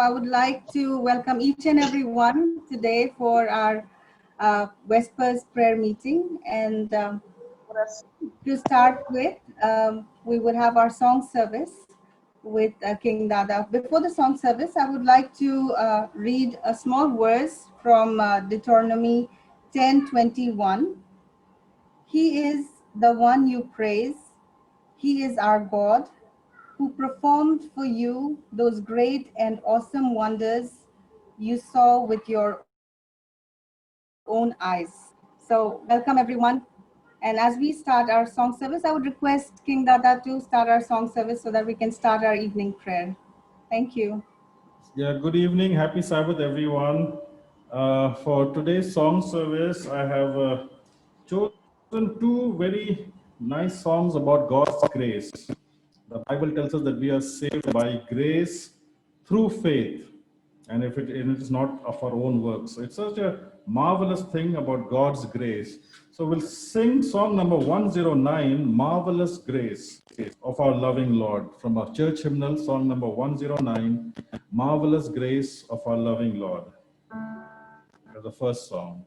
I would like to welcome each and every one today for our Vespers prayer meeting. And to start with, we would have our song service with King Dada. Before the song service, I would like to read a small verse from Deuteronomy 10:21. He is the one you praise. He is our God who performed for you those great and awesome wonders you saw with your own eyes. So, welcome everyone. And as we start our song service, I would request King Dada to start our song service so that we can start our evening prayer. Thank you. Yeah, good evening. Happy Sabbath, everyone. For today's song service, I have chosen two very nice songs about God's grace. The Bible tells us that we are saved by grace through faith, and and it is not of our own works. So it's such a marvelous thing about God's grace. So we'll sing song number 109, Marvelous Grace of our loving Lord, from our church hymnal, song number 109, Marvelous Grace of our loving Lord. As the first song.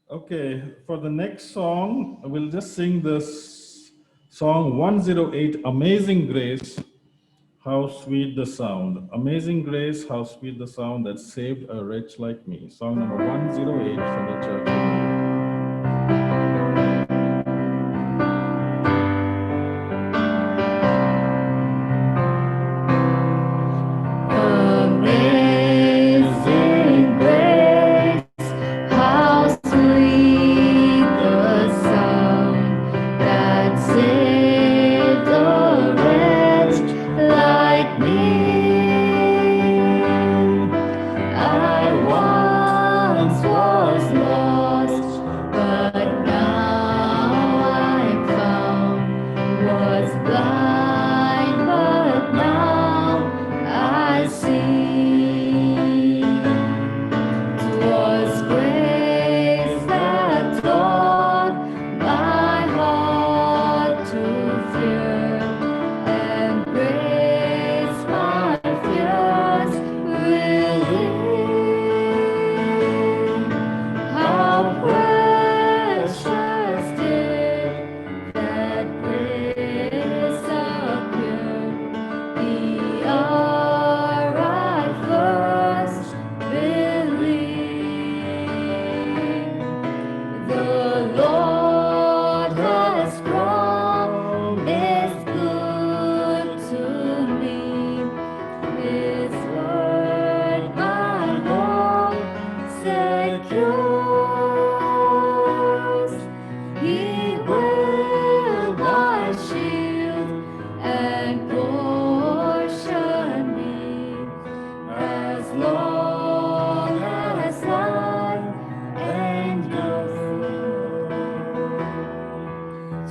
Okay, for the next song, we'll just sing this song 108, Amazing Grace, how sweet the sound. Amazing Grace, how sweet the sound that saved a wretch like me. Song number 108 from the church. I secures. He will my shield and portion be, as long as life endures.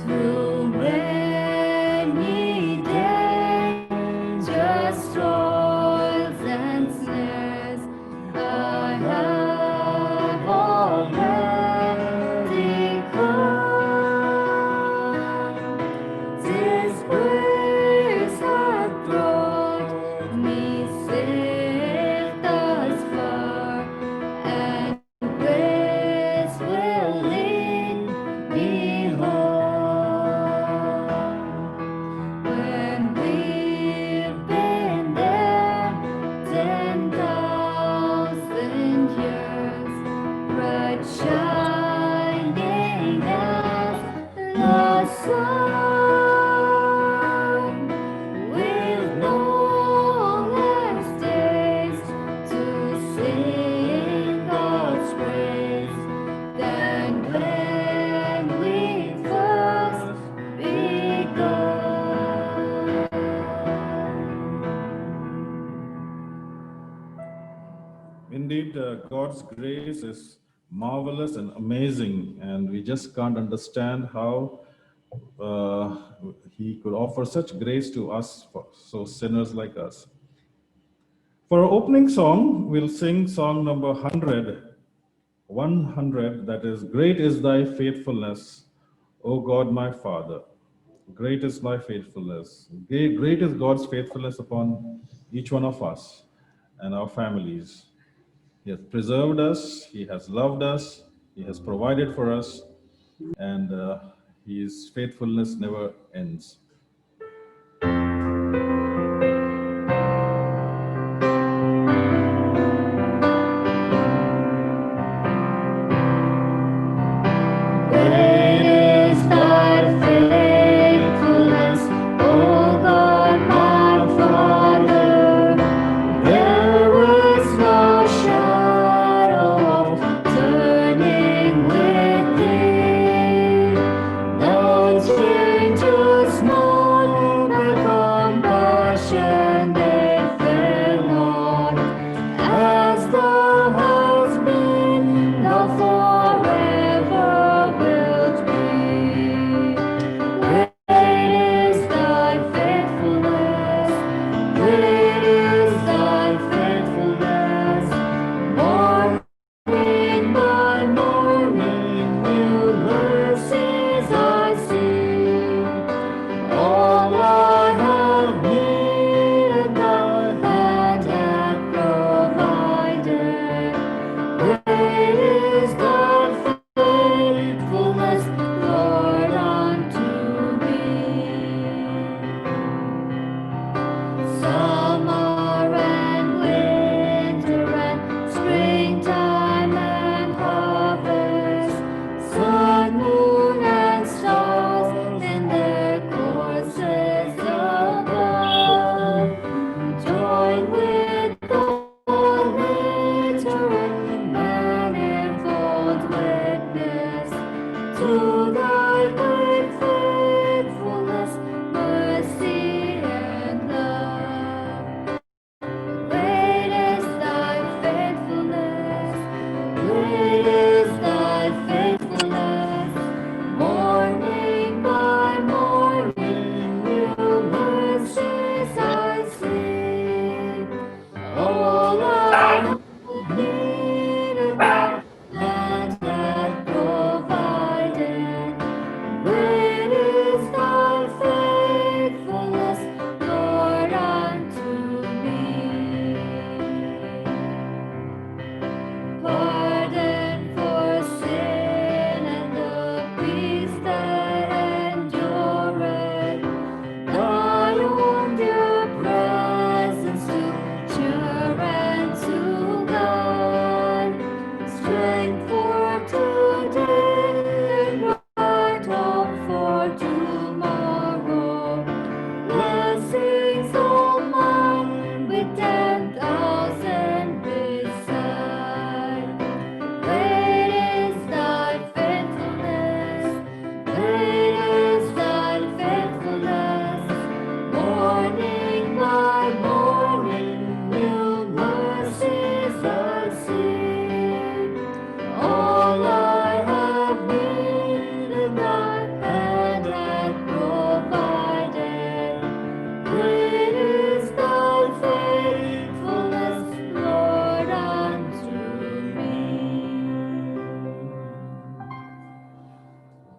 Through many dangers, toils, and snares, I have already come. His grace hath brought me safe thus far, and grace will lead me home. When we've been there 10,000 years, bright shining as the sun, with no less days to sing God's praise than when we first begun. Indeed, God's grace is marvelous and amazing, and we just can't understand how He could offer such grace to us, so sinners like us. For our opening song, we'll sing song number 100, that is, Great is Thy faithfulness, O God my Father. Great is Thy faithfulness. Great is God's faithfulness upon each one of us and our families. He has preserved us, He has loved us, He has provided for us, and His faithfulness never ends. Great is Thy faithfulness, O God my Father. There is no shadow of turning with Thee. Thou changes not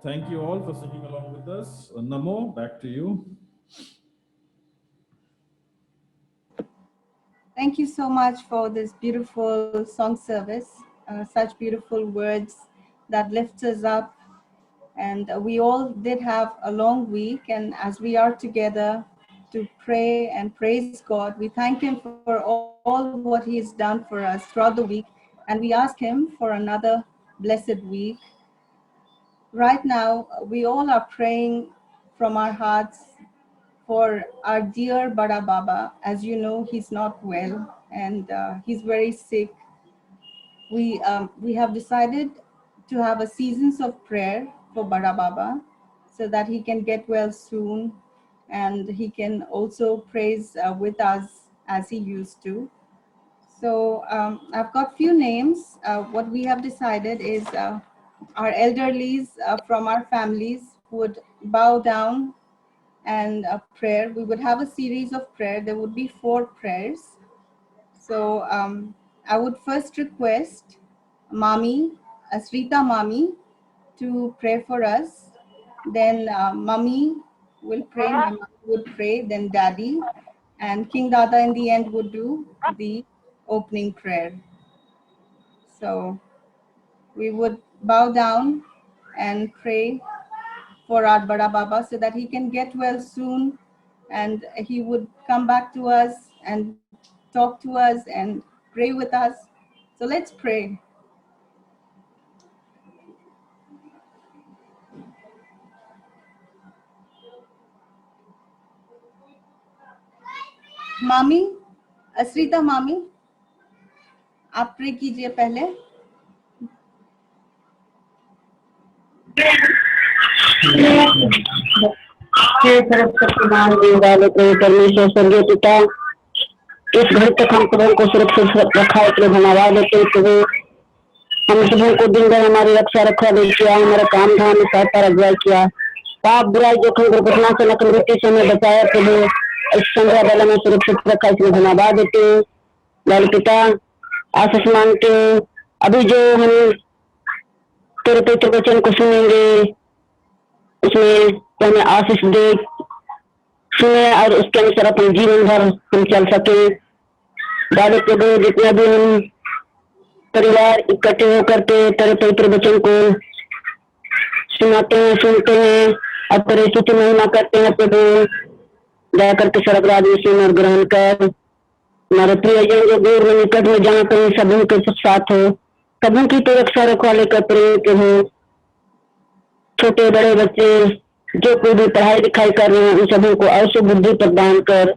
Thank you all for singing along with us. Namo, back to you. Thank you so much for this beautiful song service, such beautiful words that lifts us up. And we all did have a long week, and as we are together to pray and praise God, we thank Him for all what He has done for us throughout the week, and we ask Him for another blessed week. Right now, we all are praying from our hearts for our dear Bada Baba. As you know, he's not well and he's very sick. We have decided to have a seasons of prayer for Bada Baba so that he can get well soon and he can also praise with us as he used to. So I've got few names. What we have decided is our elderlies from our families would bow down and a prayer. We would have a series of prayer. There would be 4 prayers. So I would first request Mami, Asrita Mami, to pray for us. Then Mummy will pray, my mom would pray, then Daddy, and King Dada in the end would do the opening prayer. So we would bow down and pray for our Bada Baba so that he can get well soon and he would come back to us and talk to us and pray with us. So let's pray. मामी, असरीता मामी, आप pray कीजिए पहले. परमेश्वर स्वर्गीय पिता, इस घड़ी तक हम सबों को सुरक्षित रखा है, इसलिए धन्यवाद देते हैं प्रभु। हम सबों को दिन भर हमारी रक्षा रखवाली किया, हमारा काम धाम में सहायता अगुवाई किया, पाप बुराई जोखिम दुर्घटना से नकल मृत्यु से हमें बचाया प्रभु। इस संध्या बेला में सुरक्षित रखा, इसलिए धन्यवाद देते हैं लाल पिता। आशीष मांगते हैं अभी जो हम तेरे पवित्र वचन को सुनेंगे उसमें तो हमें आशीष दे, सुने और उसके अनुसार अपने जीवन भर हम चल सके। दादा प्रभु, जितना भी हम परिवार इकट्ठे होकर के तेरे पवित्र वचन को सुनाते हैं, सुनते हैं और तेरे स्तुति महिमा करते हैं प्रभु, दया करके सर्वराज में सुन और ग्रहण कर। हमारे प्रियजन जो दूर में निकट में जहाँ कहीं सबों के साथ हो, सबों की तो रक्षा रखवाले का प्रेम प्रभु। छोटे बड़े बच्चे जो कोई भी पढ़ाई लिखाई कर रहे हैं उन सभी को अवश्य बुद्धि प्रदान कर।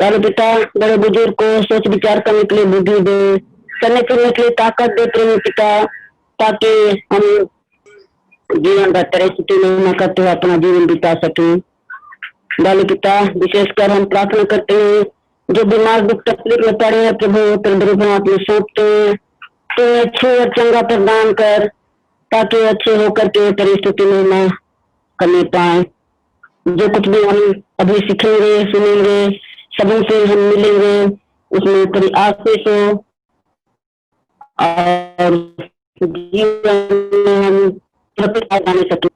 तारे पिता, बड़े बुजुर्ग को सोच विचार करने के लिए बुद्धि दे, करने करने के लिए ताकत दे प्रेम पिता, ताकि हम जीवन भर तरह स्थिति में करते हुए अपना जीवन बिता सके। बाली पिता, विशेषकर हम प्रार्थना करते हैं जो बीमार दुख तकलीफ में पड़े हैं प्रभु, तेरे हाथ में सौंपते हैं, तो अच्छे और चंगा प्रदान कर ताकि अच्छे होकर के तेरी स्तुति महिमा करने पाए। जो कुछ भी हम अभी सीखेंगे सुनेंगे, सबों से हम मिलेंगे, उसमें तेरी आशीष हो और जीवन में हम जाने सके।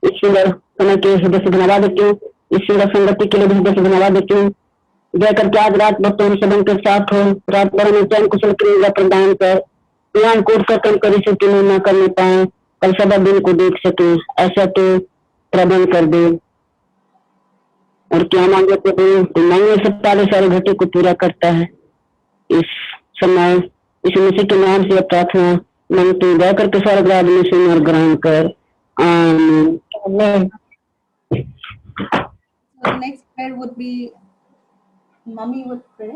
इस सुंदर समय के हृदय से धन्यवाद देती हूँ, इस सुंदर संगति के लिए भी हृदय से धन्यवाद देती हूँ। जय करके आज रात भर तुम सबों के साथ हो, रात भर हमें चैन कुशल क्रिया प्रदान कर, ज्ञान कोट कर कम करी से न करने पाए, कल सदा दिन को देख सके, ऐसा तो प्रबंध कर दे। और क्या मांगे प्रभु, तो मांगे सब सारे घटे को पूरा करता है। इस समय इस मसीह के नाम से प्रार्थना मांगते हैं, दया करके सारे ग्राह में सुन और ग्रहण कर, आमीन। So the next prayer would be Mummy would pray.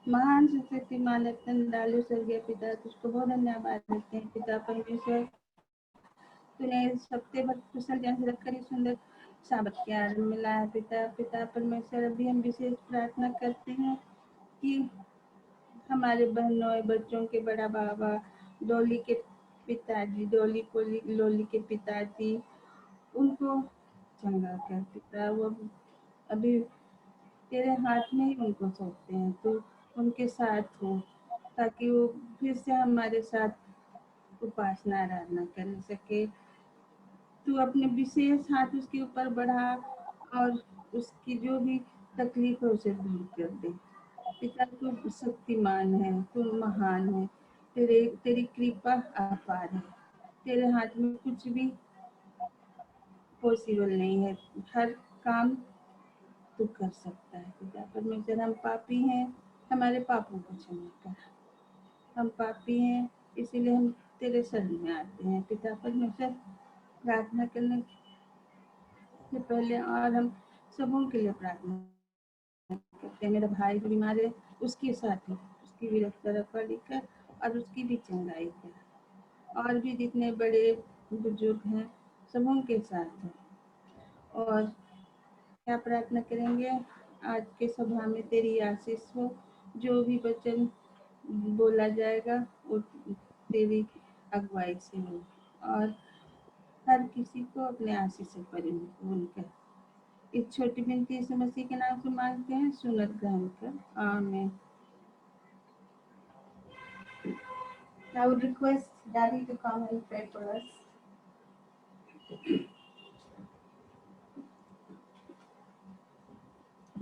महान शक्तिमान डालू स्वर्गीय पिता, तुझको बहुत धन्यवाद देते हैं पिता परमेश्वर। तूने इस हफ्ते भर कुशल ज्ञान से रखकर सुंदर साबत किया मिला है पिता। पिता परमेश्वर, अभी हम विशेष प्रार्थना करते हैं कि हमारे बहनों और बच्चों के बड़ा बाबा डोली के पिताजी, लोली के पिताजी, उनको चंगा कर पिता। वो अभी तेरे हाथ में ही उनको सौंपते हैं। तू उनके साथ हो ताकि वो फिर से हमारे साथ उपासना आराधना कर सके। तू अपने विशेष हाथ उसके ऊपर बढ़ा और उसकी जो भी तकलीफ है उसे दूर कर दे। पिता तू शक्तिमान है, तू महान है, तेरी कृपा अपार है। तेरे हाथ में कुछ भी पॉसिबल नहीं है, हर काम तू कर सकता है। पिता परमेश्वर, हम पापी हैं, हमारे पापों को क्षमा कर। हम पापी हैं, इसीलिए हम तेरे शरण में आते हैं। पिता परमेश्वर, प्रार्थना करने से पहले और हम सबों के लिए प्रार्थना करते हैं। मेरा भाई जो बीमार है उसके साथ ही उसकी भी रखवाली कर और उसकी भी चंगाई कर। और भी जितने बड़े बुजुर्ग हैं सबों के साथ हैं। और क्या प्रार्थना करेंगे, आज के सभा में तेरी आशीष हो। जो भी वचन बोला जाएगा वो तेरी अगुवाई से हो और हर किसी को अपने आशीष से परिपूर्ण कर। इस छोटी बिनती यीशु मसीह के नाम से मांगते हैं, सुनत ग्रहण कर, आमीन। I would request Daddy to come and pray for us.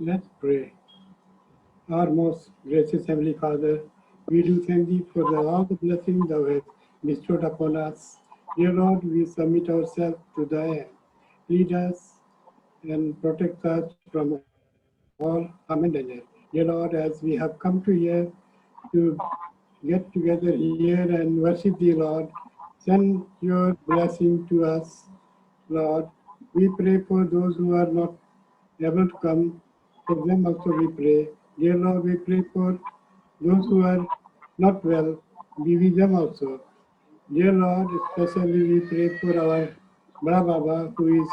Let's pray. Our most gracious Heavenly Father, we do thank Thee for all the blessings Thou hast bestowed upon us. Dear Lord, we submit ourselves to Thy hand. Lead us and protect us from all harm and danger. Dear Lord, as we have come to here to get together here and worship Thee, Lord, send Your blessing to us, Lord. We pray for those who are not able to come. For them also we pray. Dear Lord, we pray for those who are not well. Be with them also. Dear Lord, especially we pray for our Bra Baba who is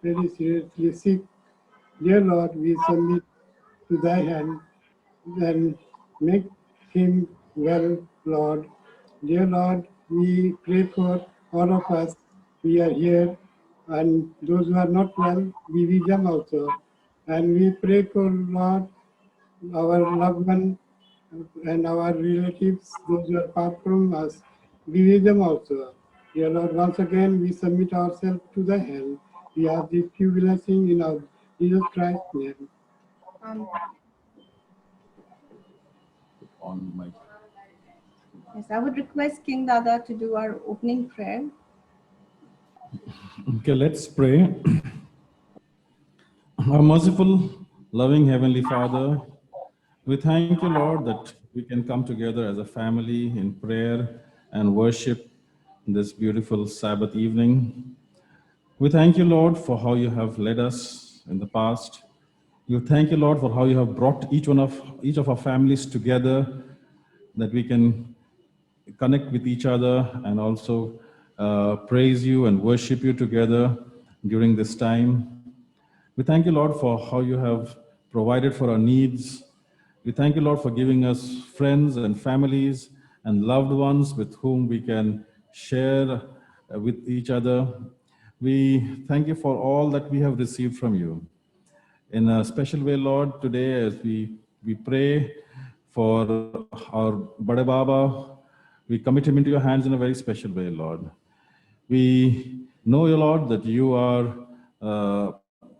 very seriously sick. Dear Lord, we submit to Thy hand and make him well, Lord. Dear Lord, we pray for all of us. We are here, and those who are not well, be with them also. And we pray for Lord, our loved one and our relatives, those who are far from us, be with them also. Dear Lord, once again we submit ourselves to Thy hand. We ask this few blessing in our Jesus Christ's name. On my Yes, I would request King Dada to do our opening prayer. Okay, let's pray. Our merciful, loving Heavenly Father, we thank you, Lord, that we can come together as a family in prayer and worship this beautiful Sabbath evening. We thank you, Lord, for how you have led us in the past. We thank you, Lord, for how you have brought each of our families together, that we can connect with each other and also praise you and worship you together during this time. We thank you, Lord, for how you have provided for our needs. We thank you, Lord, for giving us friends and families and loved ones with whom we can share with each other. We thank you for all that we have received from you. In a special way, Lord, today as we pray for our Bade Baba, we commit him into your hands in a very special way, Lord. We know, Lord, that you are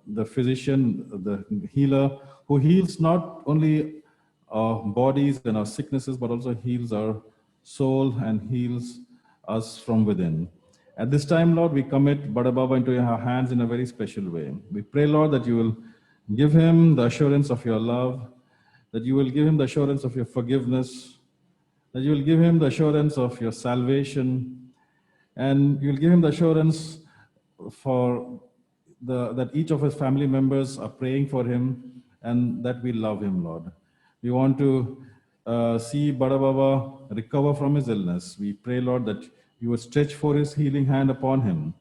the physician, the healer, who heals not only our bodies and our sicknesses, but also heals our soul and heals us from within. At this time, Lord, we commit Bada Baba into your hands in a very special way. We pray, Lord, that you will give him the assurance of your love, that you will give him the assurance of your forgiveness, that you will give him the assurance of your salvation, and you will give him the assurance for that each of his family members are praying for him and that we love him, Lord. We want to see Bada Baba recover from his illness. We pray, Lord, that you will stretch for his healing hand upon him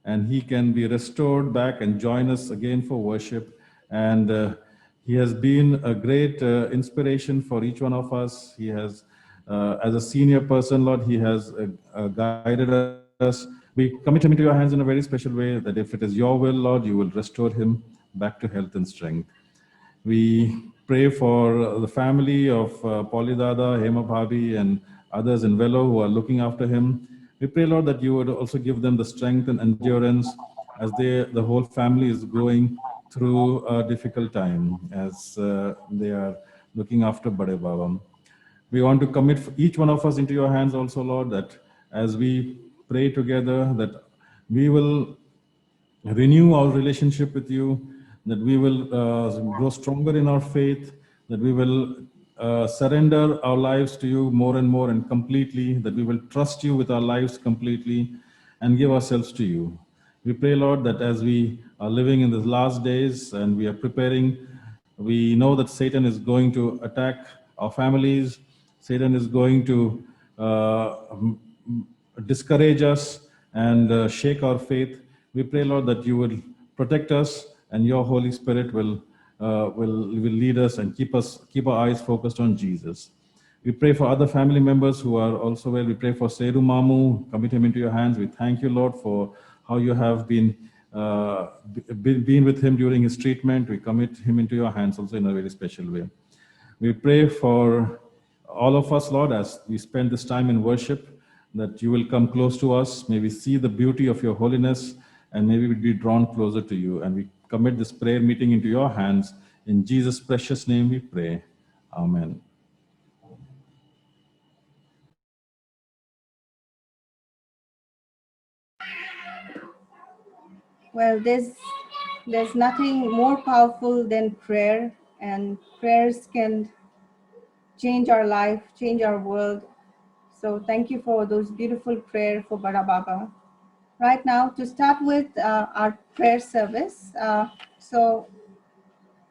and he can be restored back and join us again for worship. And he has been a great inspiration for each one of us. He has, as a senior person, Lord, he has guided us. We commit him into your hands in a very special way, that if it is your will, Lord, you will restore him back to health and strength. We pray for the family of Polidada, Hema Bhabi, and others in Velo who are looking after him. We pray, Lord, that you would also give them the strength and endurance as the whole family is going through a difficult time as they are looking after Bade Baba. We want to commit each one of us into your hands also, Lord, that as we pray together, that we will renew our relationship with you, that we will grow stronger in our faith, that we will surrender our lives to you more and more and completely, that we will trust you with our lives completely and give ourselves to you. We pray, Lord, that as we are living in the last days and we are preparing, we know that Satan is going to attack our families. Satan is going to discourage us and shake our faith. We pray, Lord, that you will protect us and your Holy Spirit will lead us and keep our eyes focused on Jesus. We pray for other family members who are also well. We pray for Seru Mamu, commit him into your hands. We thank you, Lord, for how you have been with him during his treatment. We commit him into your hands also in a very special way. We pray for all of us, Lord, as we spend this time in worship, that you will come close to us. May we see the beauty of your holiness and may we be drawn closer to you. And we commit this prayer meeting into your hands. In Jesus' precious name we pray. Amen. Well, there's nothing more powerful than prayer, and prayers can change our life, change our world. So thank you for those beautiful prayers for Bada Baba. Right now, to start with our prayer service, so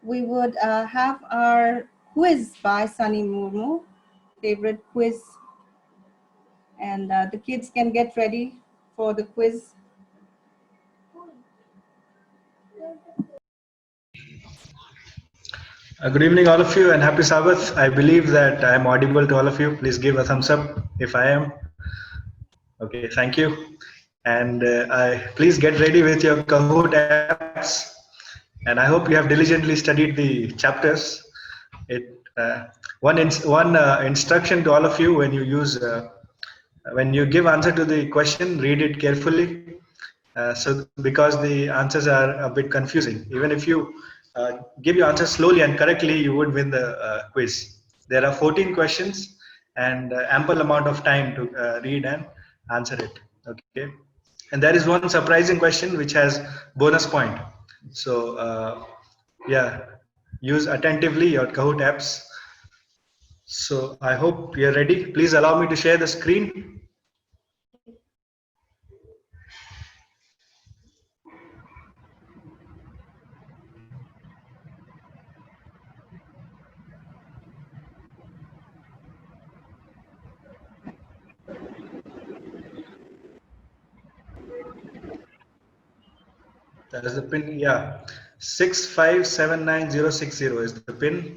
we would have our quiz by Sunny Murmu, favorite quiz, and the kids can get ready for the quiz. Good evening, all of you, and happy Sabbath. I believe that I am audible to all of you. Please give a thumbs up if I am. Okay, thank you. And please get ready with your Kahoot apps. And I hope you have diligently studied the chapters. One instruction to all of you: when you give answer to the question, read it carefully. Because the answers are a bit confusing. Even if you give your answer slowly and correctly, you would win the quiz. There are 14 questions and ample amount of time to read and answer it. Okay. And there is one surprising question which has bonus point. So yeah, use attentively your Kahoot apps. So I hope you are ready. Please allow me to share the screen. That is the pin, yeah. 6579060 is the pin.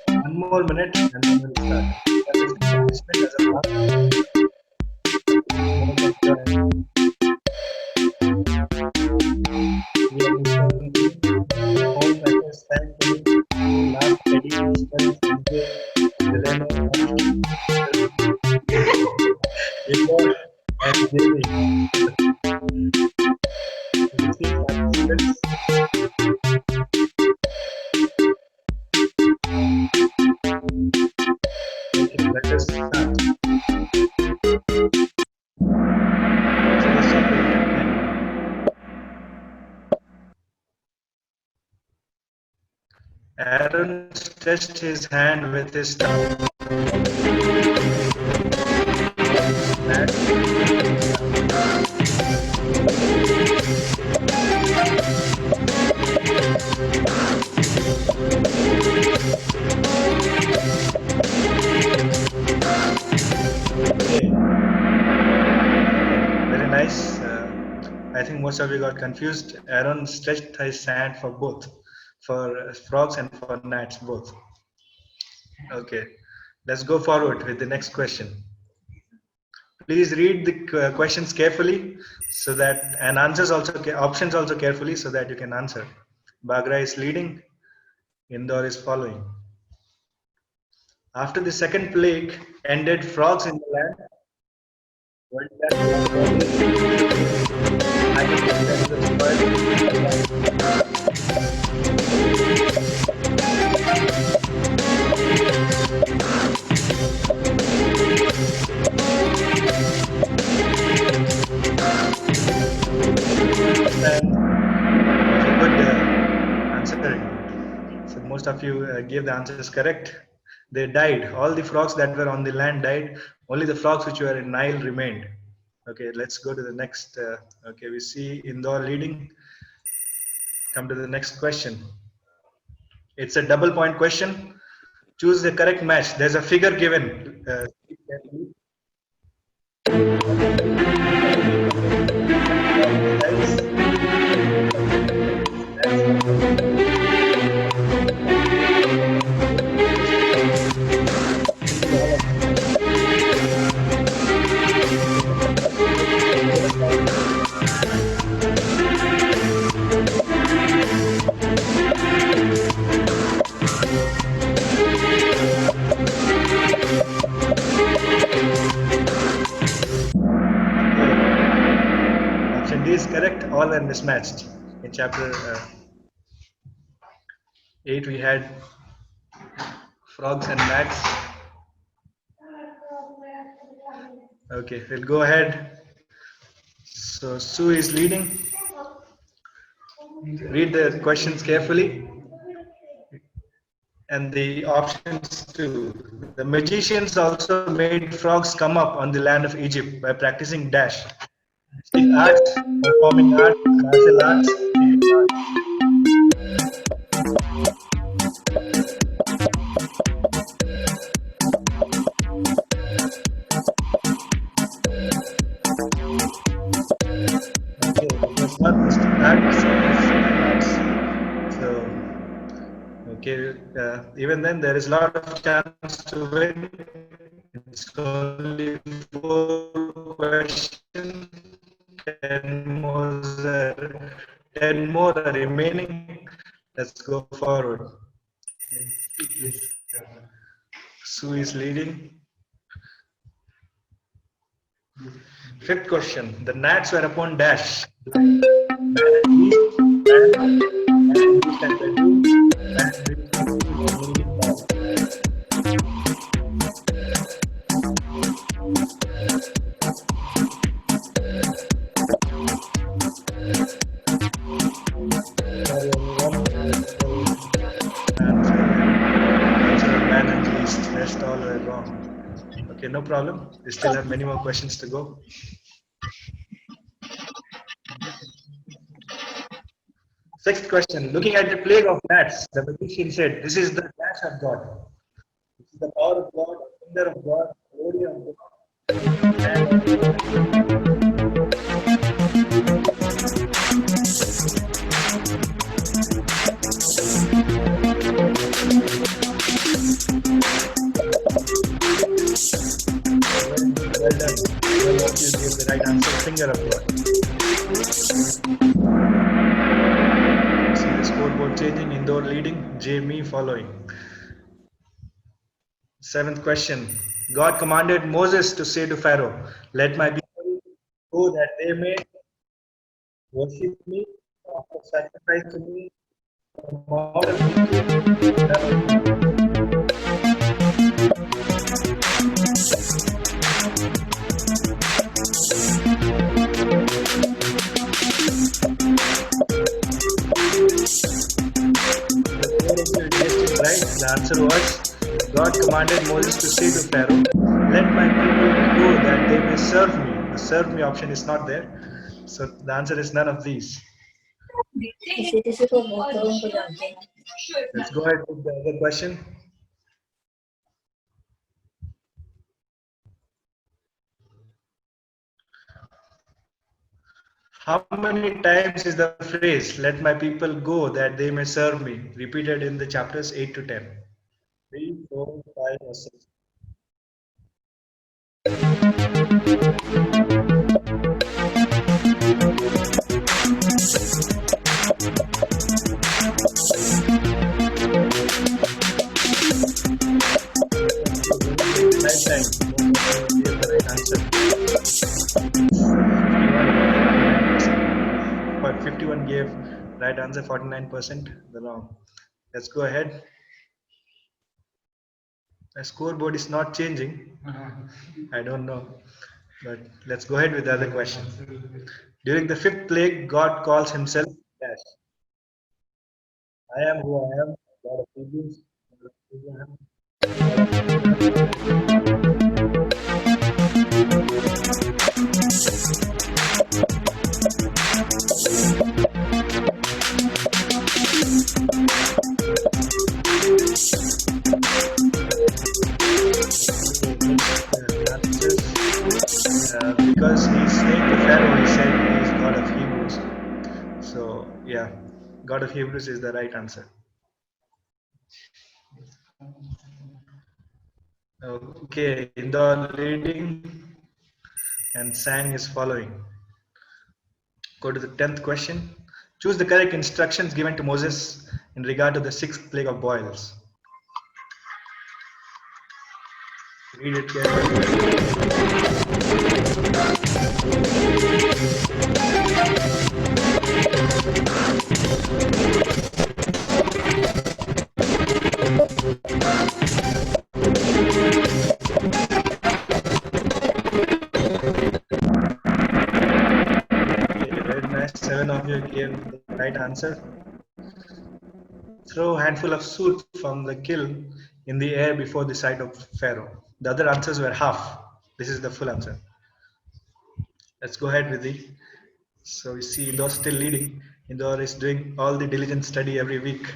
One more minute and then we'll start. let us start. So let's start with Aaron stretched his hand with his staff. Very nice. I think most of you got confused. Aaron stretched his hand for both, for frogs and for gnats both. Okay, let's go forward with the next question. Please read the questions carefully so that, and answers also, options also carefully so that you can answer. Bagra is leading, Indore is following. After the second plague ended frogs in the land, what is that? I think that is good answering. So most of you gave the answers correct. They died. All the frogs that were on the land died. Only the frogs which were in Nile remained. Okay, let's go to the next. Okay, we see Indore leading. Come to the next question. It's a double point question. Choose the correct match. There's a figure given. Option D is correct. All are mismatched. In chapter 8, we had frogs and gnats. Okay, we'll go ahead. So Sue is leading. Read the questions carefully. And the options too. The magicians also made frogs come up on the land of Egypt by practicing dash. Arts, performing arts, martial arts. Okay, it's not just arts, it's arts. So, okay, even then there is a lot of chance to win. It's only 4 questions. 10 more are remaining. Let's go forward. Sue is leading. 5th question. The gnats were upon dash. Okay, no problem. We still have many more questions to go. Sixth question. Looking at the plague of gnats, the magician said, "This is the dash of God. This is the power of God, finger of God, glory of God." Well done. Well, you gave the right answer. Finger of God. See the scoreboard changing. Indore leading. Jamie following. 7th question. God commanded Moses to say to Pharaoh, "Let my people go that they may worship me, offer sacrifice to me." right? The answer was God commanded Moses to say to Pharaoh, "Let my people go that they may serve me." The serve me option is not there. So the answer is none of these. Let's go ahead with the other question. How many times is the phrase, "Let my people go that they may serve me," repeated in the chapters 8 to 10? 3, 4, 5, or 6? Right time. Give the right answer. 51 gave right answer, 49% the wrong. Let's go ahead. The scoreboard is not changing. I don't know. But let's go ahead with the other question. During the fifth plague, God calls himself dash. I am who I am, God of Hebrews, God of Abraham, because he's saying to Pharaoh, he said he's God of Hebrews. So yeah, God of Hebrews is the right answer. Okay, Indor leading and Sang is following. Go to the 10th question. Choose the correct instructions given to Moses in regard to the sixth plague of boils. Read it carefully. Okay, very nice. 7 of you gave the right answer. Throw a handful of soot from the kiln in the air before the sight of Pharaoh. The other answers were half. This is the full answer. Let's go ahead with the. So we see Indor still leading. Indor is doing all the diligent study every week.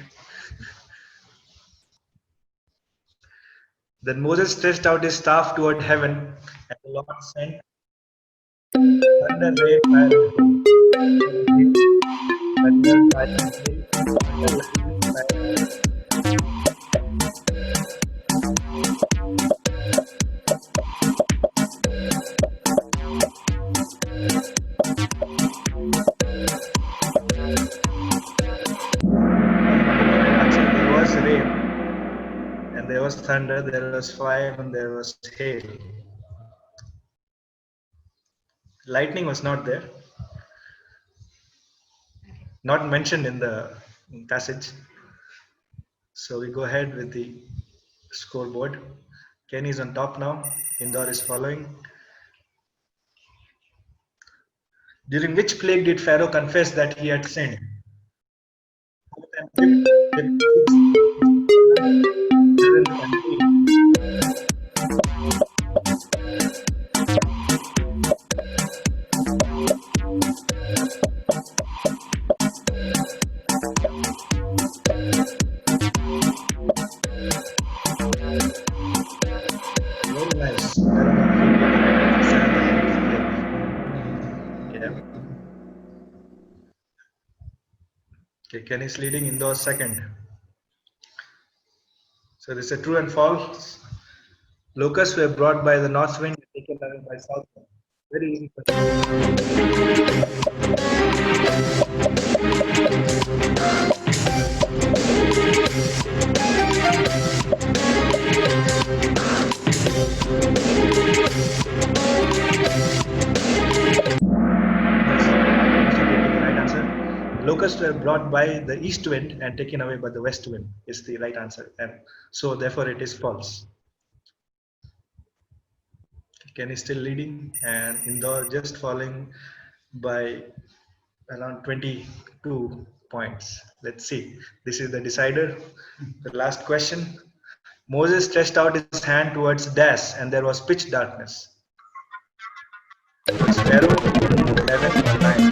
Then Moses stretched out his staff toward heaven, and the Lord sent thunder, rain, fire, and hail. Thunder, fire, and hail. Thunder, lightning, fire, and hail. There was rain, and there was thunder, there was fire, and there was hail. Lightning was not there, not mentioned in the passage. So we go ahead with the scoreboard. Kenny is on top now. Indor is following. During which plague did Pharaoh confess that he had sinned? Fourth and fifth, seventh and eighth. Very nice. Yeah. Okay, Kenny is leading, Indor second. So this is a true and false. Locusts were brought by the north wind and taken away by south wind. Very easy question. Right answer. Locusts were brought by the east wind and taken away by the west wind is the right answer, and so therefore it is false. Kenny still leading, and Indor just falling by around 22 points. Let's see. This is the decider. The last question. Moses stretched out his hand towards dash, and there was pitch darkness. Towards Pharaoh, 11 or 9.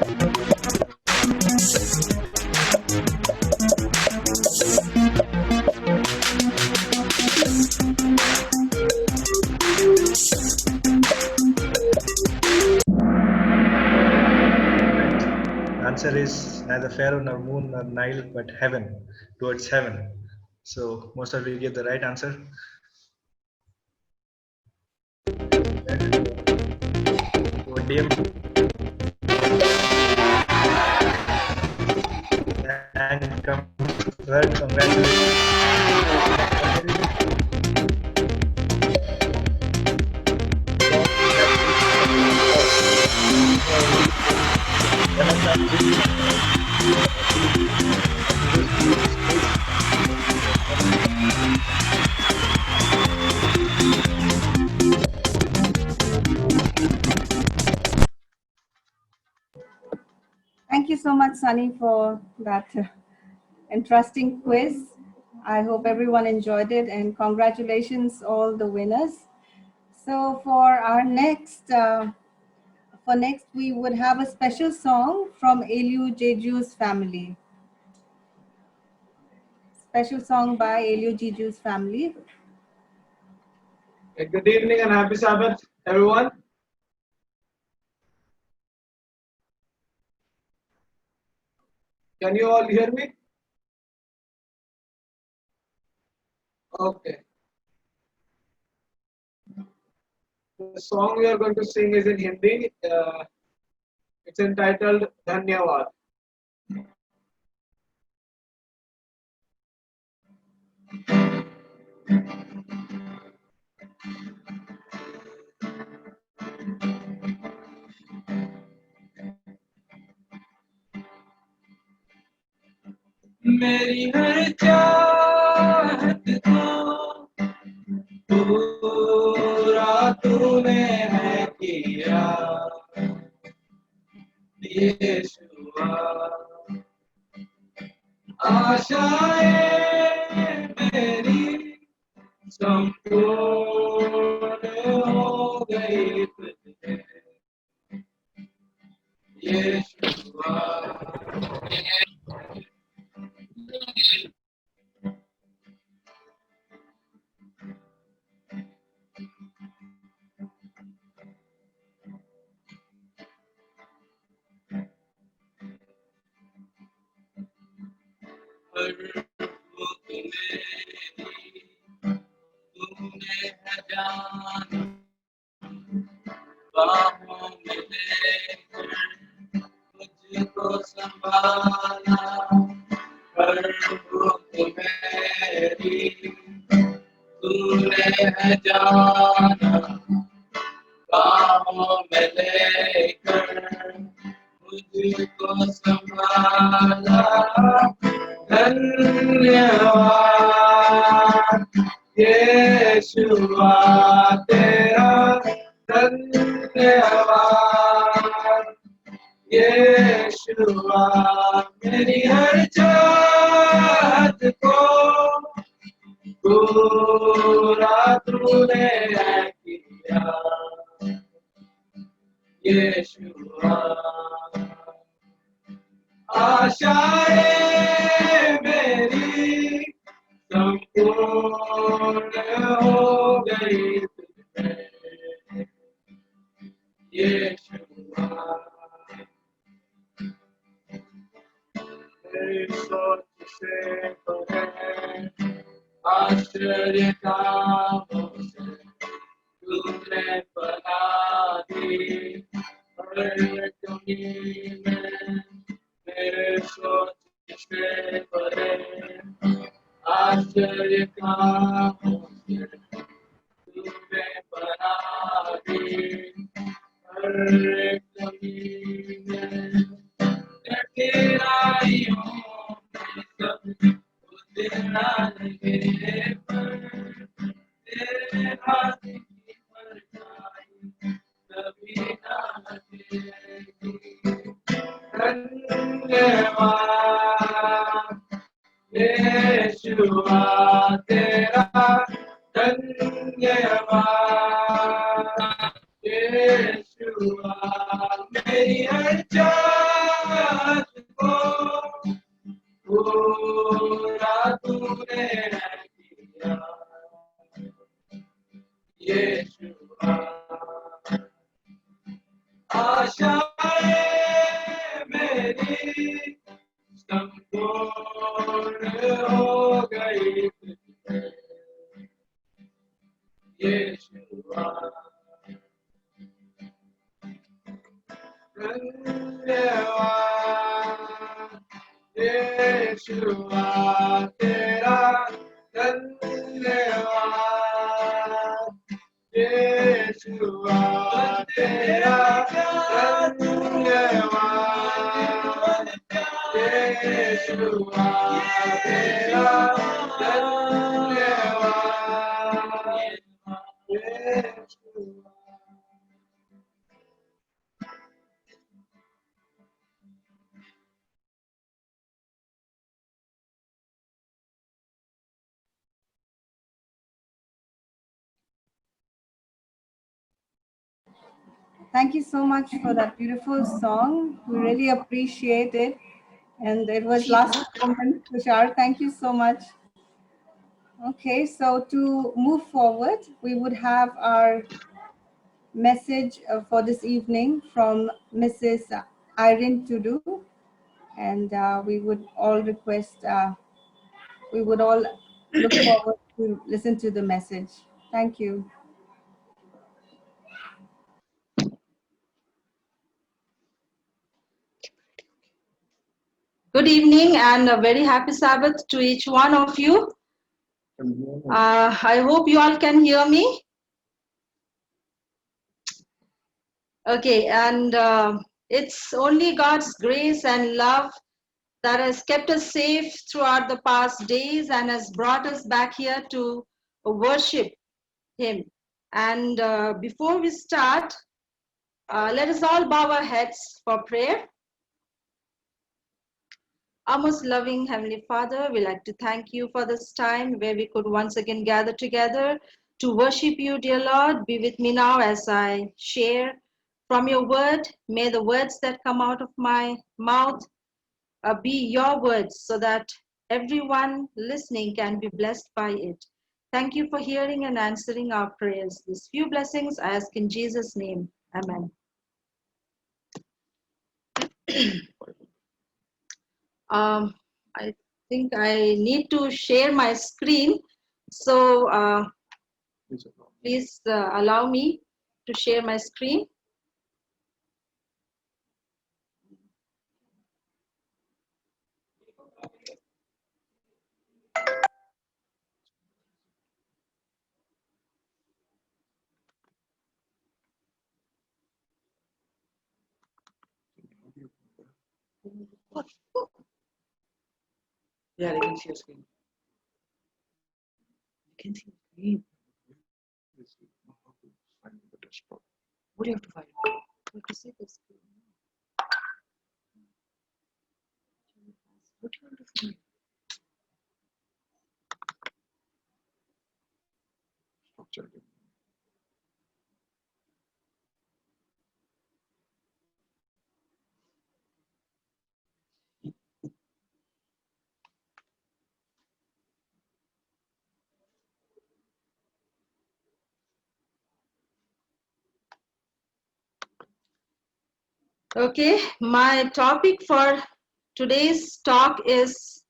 Answer is neither Pharaoh nor moon nor Nile, but heaven, towards heaven. So most of you gave the right answer. Podium. And third, congratulations. Thank you so much, Sunny, for that interesting quiz. I hope everyone enjoyed it, and congratulations all the winners. So for our next, we would have a special song from Eliu Jeju's family. Special song by Eliu Jeju's family. Good evening and happy Sabbath, everyone. Can you all hear me? Okay. The song we are going to sing is in Hindi. It's entitled Dhanyavad. मेरी हर चाहत को पूरा तूने है किया यीशुआ आशाएं मेरी संपूर्ण हो गई तुझे यीशुआ तूने है जान बाहों में लेकर मुझको संभाला हर भूख मेरी तूने है जाना बाहों में लेकर मुझको संभाला धन्यवाद यीशुआ तेरा धन्यवाद यीशुआ मेरी हर चाहत को पूरा तूने किया यीशुआ आशाएं मेरी संपूर्ण हो गई तुझे यीशुआ मेरी सोच से परे आश्चर्य कामों से तूने बना दी हर कमी में मेरे सोच से परे आश्चर्य कामों से तूने बना दी हर कमी में गहराइयों में सब उतरा लगे पर तेरे हाथ की परछाई कभी ना लगेगी धन्यवाद यीशुआ तेरा धन्यवाद यीशुआ मेरी हर चाहत को पूरा तूने किया यीशुआ आशाएं मेरी संपूर्ण हो गई यीशुआ धन्यवाद यीशुआ तेरा धन्यवाद यीशुआ तेरा धन्यवाद यीशुआ तेरा धन्यवाद यीशुआ Thank you so much for that beautiful song. We really appreciate it. And it was last moment, Tushar. Thank you so much. Okay, so to move forward, we would have our message for this evening from Mrs. Irene Tudu. And we would all request, we would all look forward to listen to the message. Thank you. Good evening and a very happy Sabbath to each one of you. I hope you all can hear me. Okay, and it's only God's grace and love that has kept us safe throughout the past days and has brought us back here to worship Him. And before we start, let us all bow our heads for prayer. Our most loving Heavenly Father, we like to thank you for this time where we could once again gather together to worship you, dear Lord. Be with me now as I share from your word. May the words that come out of my mouth be your words so that everyone listening can be blessed by it. Thank you for hearing and answering our prayers. These few blessings I ask in Jesus' name. Amen. I think I need to share my screen. So please allow me to share my screen. Yeah, I can see your screen. You can see the screen. What do you have to find? You can see the screen. What do you have to find? Okay, my topic for today's talk is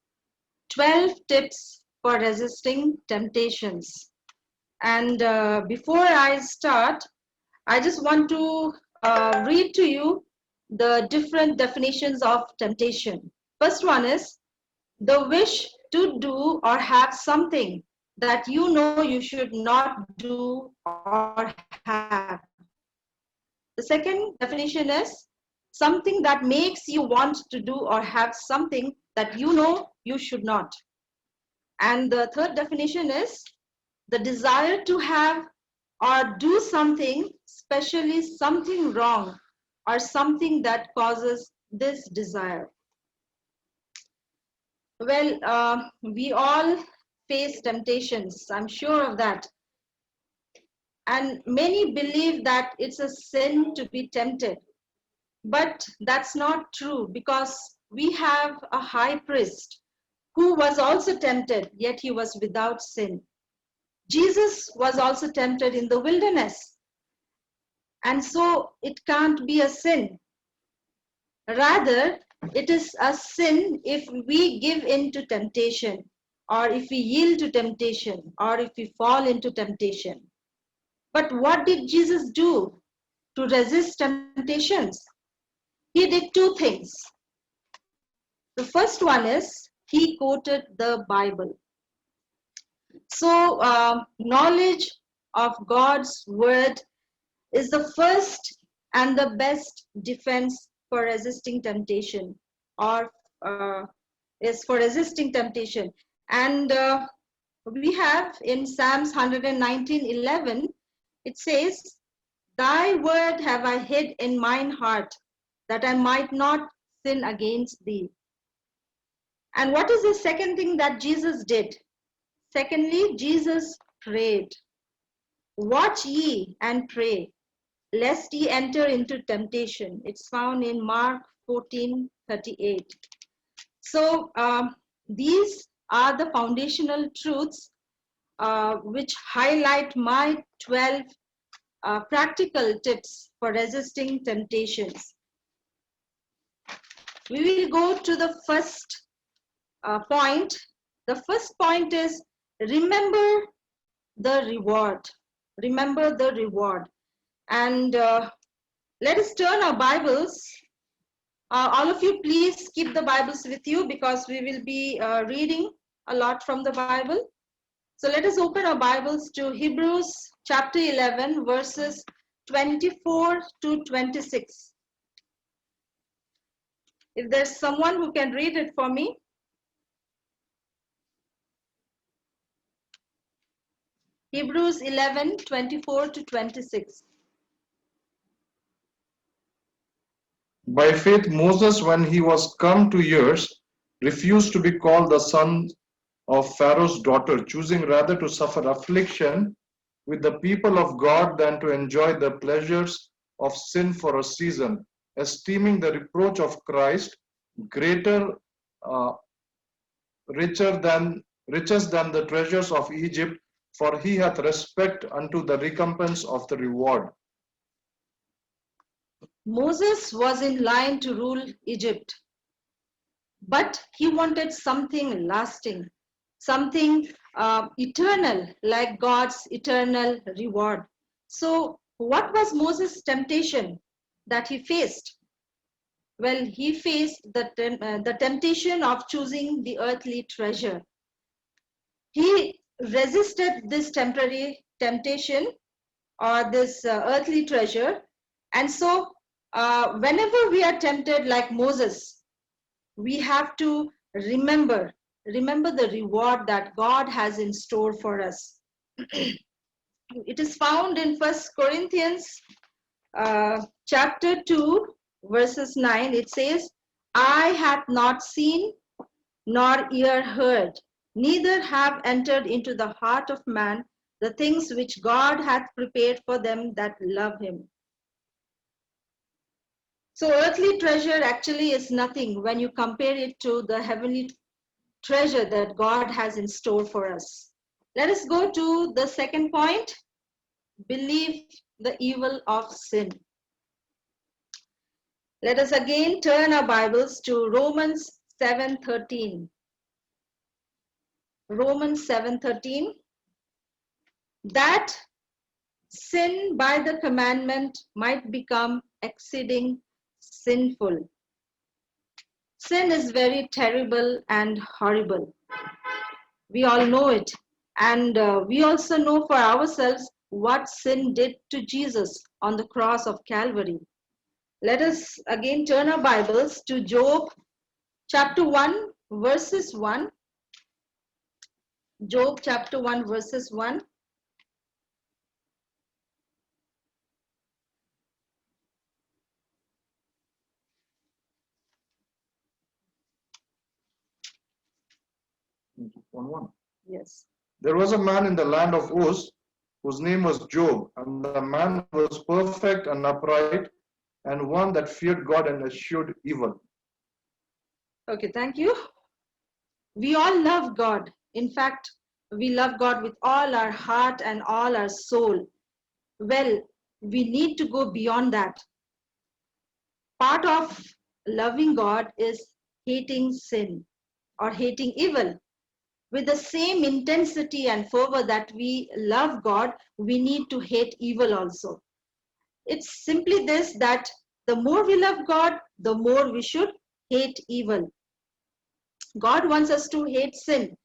12 tips for resisting temptations. And before I start, I just want to read to you the different definitions of temptation. First one is the wish to do or have something that you know you should not do or have. The second definition is something that makes you want to do or have something that you know you should not. And the third definition is the desire to have or do something, especially something wrong or something that causes this desire. Well, we all face temptations. I'm sure of that. And many believe that it's a sin to be tempted. But that's not true, because we have a high priest who was also tempted, yet he was without sin. Jesus was also tempted in the wilderness. And so it can't be a sin. Rather, it is a sin if we give in to temptation, or if we yield to temptation, or if we fall into temptation. But what did Jesus do to resist temptations? He did two things. The first one is he quoted the Bible. So, knowledge of God's word is the first and the best defense for resisting temptation, or is for resisting temptation. And we have in Psalms 119:11, it says, "Thy word have I hid in mine heart, that I might not sin against thee." And what is the second thing that Jesus did? Secondly, Jesus prayed. "Watch ye and pray, lest ye enter into temptation." It's found in Mark 14:38. So these are the foundational truths which highlight my 12 practical tips for resisting temptations. We will go to the first point. The first point is remember the reward. Remember the reward. And let us turn our Bibles. All of you, please keep the Bibles with you, because we will be reading a lot from the Bible. So let us open our Bibles to Hebrews chapter 11, verses 24 to 26. If there's someone who can read it for me. Hebrews 11, 24 to 26. By faith, Moses, when he was come to years, refused to be called the son of Pharaoh's daughter, choosing rather to suffer affliction with the people of God than to enjoy the pleasures of sin for a season, esteeming the reproach of Christ greater, riches than the treasures of Egypt, for he hath respect unto the recompense of the reward. Moses was in line to rule Egypt, but he wanted something lasting, something eternal, like God's eternal reward. So what was Moses' temptation that he faced? Well, he faced the temptation of choosing the earthly treasure. He resisted this temporary temptation, or this earthly treasure. And so whenever we are tempted like Moses, we have to remember the reward that God has in store for us. It is found in 1 Corinthians chapter 2, verses 9. It says, "Eye hath not seen, nor ear heard, neither have entered into the heart of man the things which God hath prepared for them that love him." So earthly treasure actually is nothing when you compare it to the heavenly treasure that God has in store for us. Let us go to the second point. Believe the evil of sin. Let us again turn our Bibles to Romans 7:13. Romans 7:13. That sin by the commandment might become exceeding sinful. Sin is very terrible and horrible. We all know it. And we also know for ourselves what sin did to Jesus on the cross of Calvary. Let us again turn our Bibles to Job chapter 1, verses 1. Job chapter 1, verses 1. 1:1. Yes. There was a man in the land of Uz whose name was Job, and the man was perfect and upright, and one that feared God and eschewed evil. Okay, thank you. We all love God. In fact, we love God with all our heart and all our soul. Well, we need to go beyond that. Part of loving God is hating sin or hating evil. With the same intensity and fervor that we love God, we need to hate evil also. It's simply this, that the more we love God, the more we should hate evil. God wants us to hate sin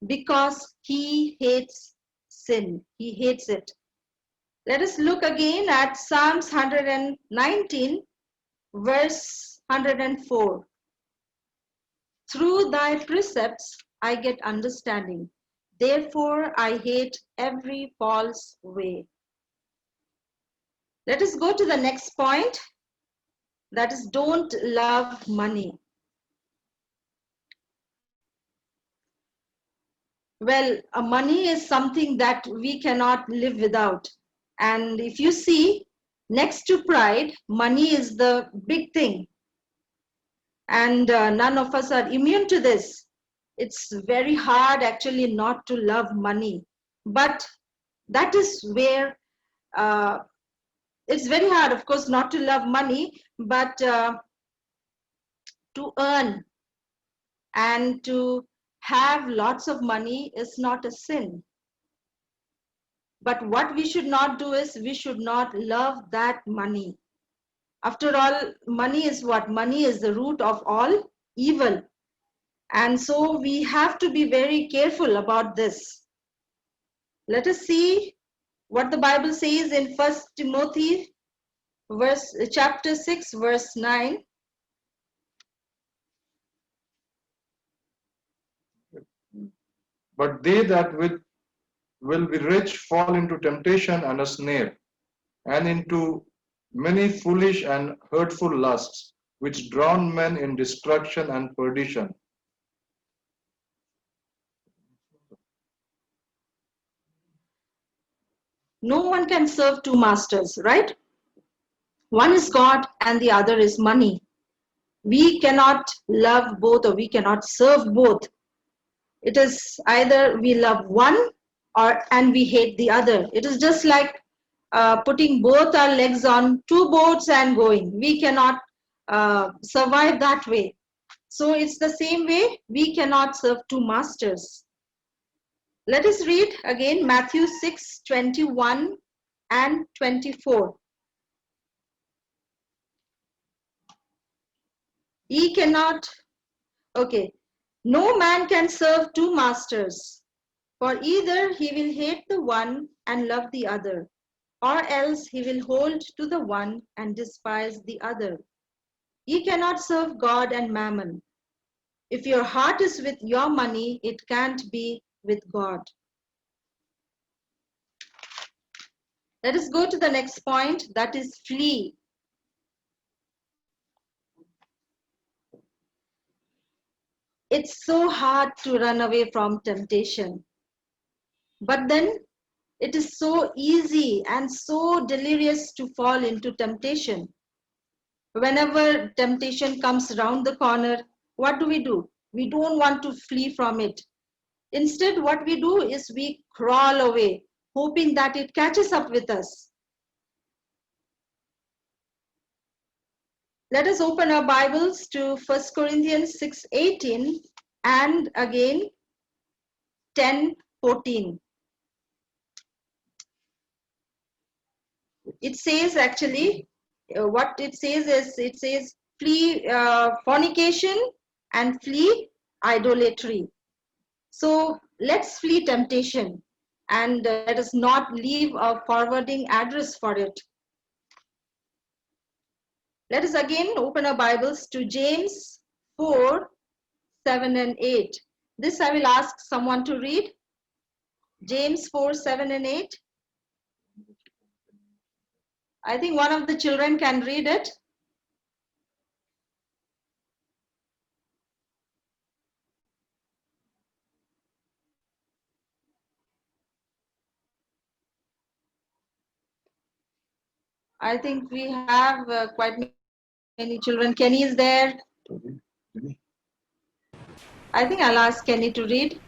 because he hates sin. He hates it. Let us look again at Psalms 119, verse 104. Through thy precepts I get understanding. Therefore I hate every false way. Let us go to the next point. That is, don't love money. Well, money is something that we cannot live without. And if you see, next to pride, money is the big thing. And none of us are immune to this. It's very hard actually not to love money. But that is where it's very hard, of course, not to love money, but to earn and to have lots of money is not a sin. But what we should not do is we should not love that money. After all, money is what? Money is the root of all evil. And so we have to be very careful about this. Let us see what the Bible says in 1 Timothy chapter 6, verse 9. But they that will be rich fall into temptation and a snare, and into many foolish and hurtful lusts, which drown men in destruction and perdition. No one can serve two masters, right? One is God and the other is money. We cannot love both, or we cannot serve both. It is either we love one and we hate the other. It is just like putting both our legs on two boats and going. We cannot survive that way. So it's the same way, we cannot serve two masters. Let us read again Matthew 6, 21 and 24. Ye cannot, okay. No man can serve two masters, for either he will hate the one and love the other, or else he will hold to the one and despise the other. Ye cannot serve God and mammon. If your heart is with your money, it can't be with God. Let us go to the next point, that is flee. It's so hard to run away from temptation. But then it is so easy and so delirious to fall into temptation. Whenever temptation comes around the corner, what do? We don't want to flee from it. Instead, what we do is we crawl away, hoping that it catches up with us. Let us open our Bibles to 1 Corinthians 6:18 and again 10:14. It says actually, what it says is, it says flee fornication and flee idolatry. So let's flee temptation and let us not leave a forwarding address for it. Let us again open our Bibles to James 4, 7 and 8. This I will ask someone to read. James 4, 7 and 8. I think one of the children can read it. I think we have quite many children. Kenny is there. I think I'll ask Kenny to read.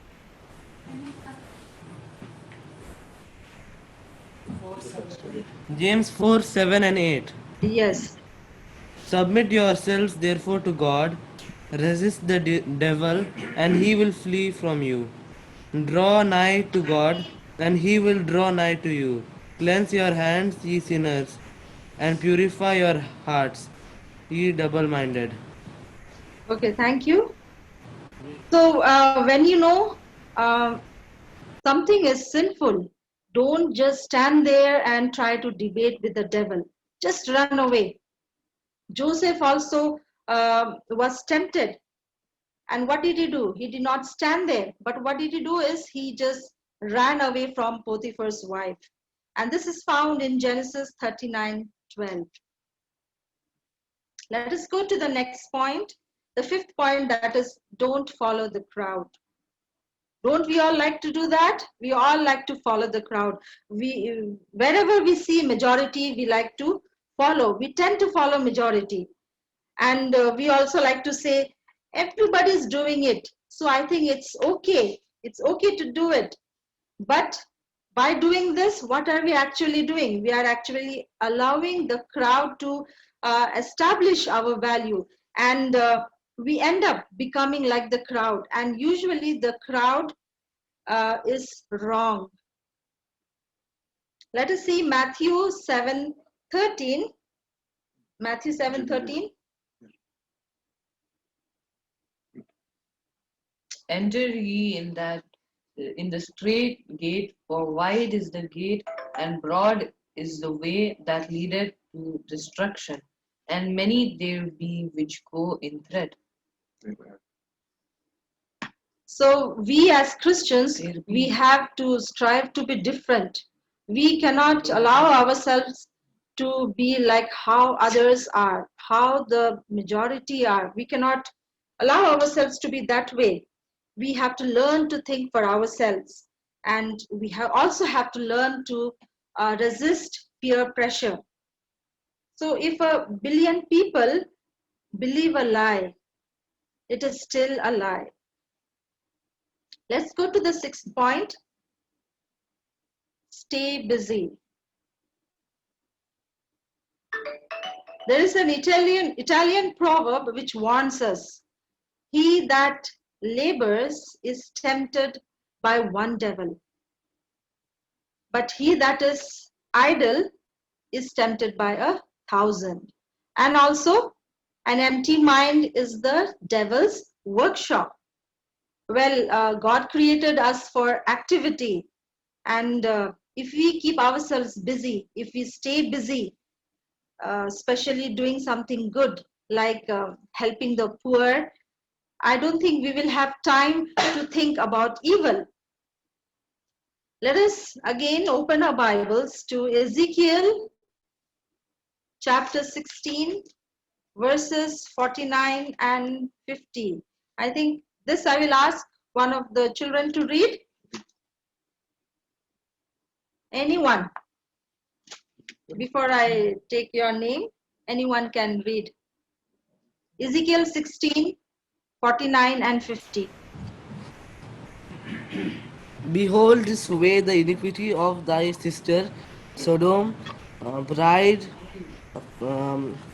James 4, 7 and 8. Yes. Submit yourselves therefore to God, resist the devil, and he will flee from you. Draw nigh to God, and he will draw nigh to you. Cleanse your hands, ye sinners, and purify your hearts, ye double minded. Okay, thank you. So, when you know something is sinful, don't just stand there and try to debate with the devil. Just run away. Joseph also was tempted. And what did he do? He did not stand there. But what did he do is he just ran away from Potiphar's wife. And this is found in Genesis 39:12. Let us go to the next point. The fifth point, that is, don't follow the crowd. Don't we all like to do that? We all like to follow the crowd. Wherever we see majority, we like to follow. We tend to follow majority. And we also like to say, everybody's doing it, so I think it's okay. It's okay to do it. But by doing this, what are we actually doing? We are actually allowing the crowd to establish our value. And we end up becoming like the crowd. And usually the crowd is wrong. Let us see Matthew 7:13. Matthew 7:13. Enter ye in the straight gate, for wide is the gate, and broad is the way that leadeth to destruction, and many there be which go in thread. So we as Christians, we have to strive to be different. We cannot allow ourselves to be like how others are, how the majority are. We cannot allow ourselves to be that way. We have to learn to think for ourselves, and we also have to learn to resist peer pressure. So if 1 billion people believe a lie, it is still a lie. Let's go to the sixth point. Stay busy. There is an Italian proverb which warns us, he that labors is tempted by one devil, but he that is idle is tempted by 1,000. And also, an empty mind is the devil's workshop. Well, God created us for activity, and if we keep ourselves busy, if we stay busy, especially doing something good like helping the poor, I don't think we will have time to think about evil. Let us again open our Bibles to Ezekiel chapter 16, verses 49 and 50. I think this I will ask one of the children to read. Anyone? Before I take your name, anyone can read. Ezekiel 16, 49 and 50. Behold, this way the iniquity of thy sister Sodom, pride,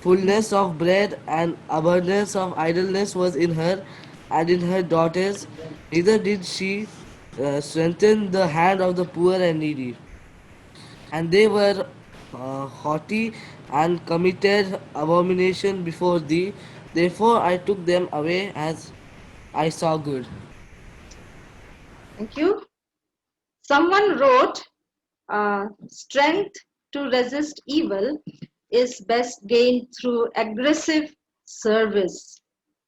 fullness of bread, and abundance of idleness was in her and in her daughters. Neither did she strengthen the hand of the poor and needy. And they were haughty and committed abomination before thee. Therefore I took them away as I saw good. Thank you. Someone wrote, strength to resist evil is best gained through aggressive service.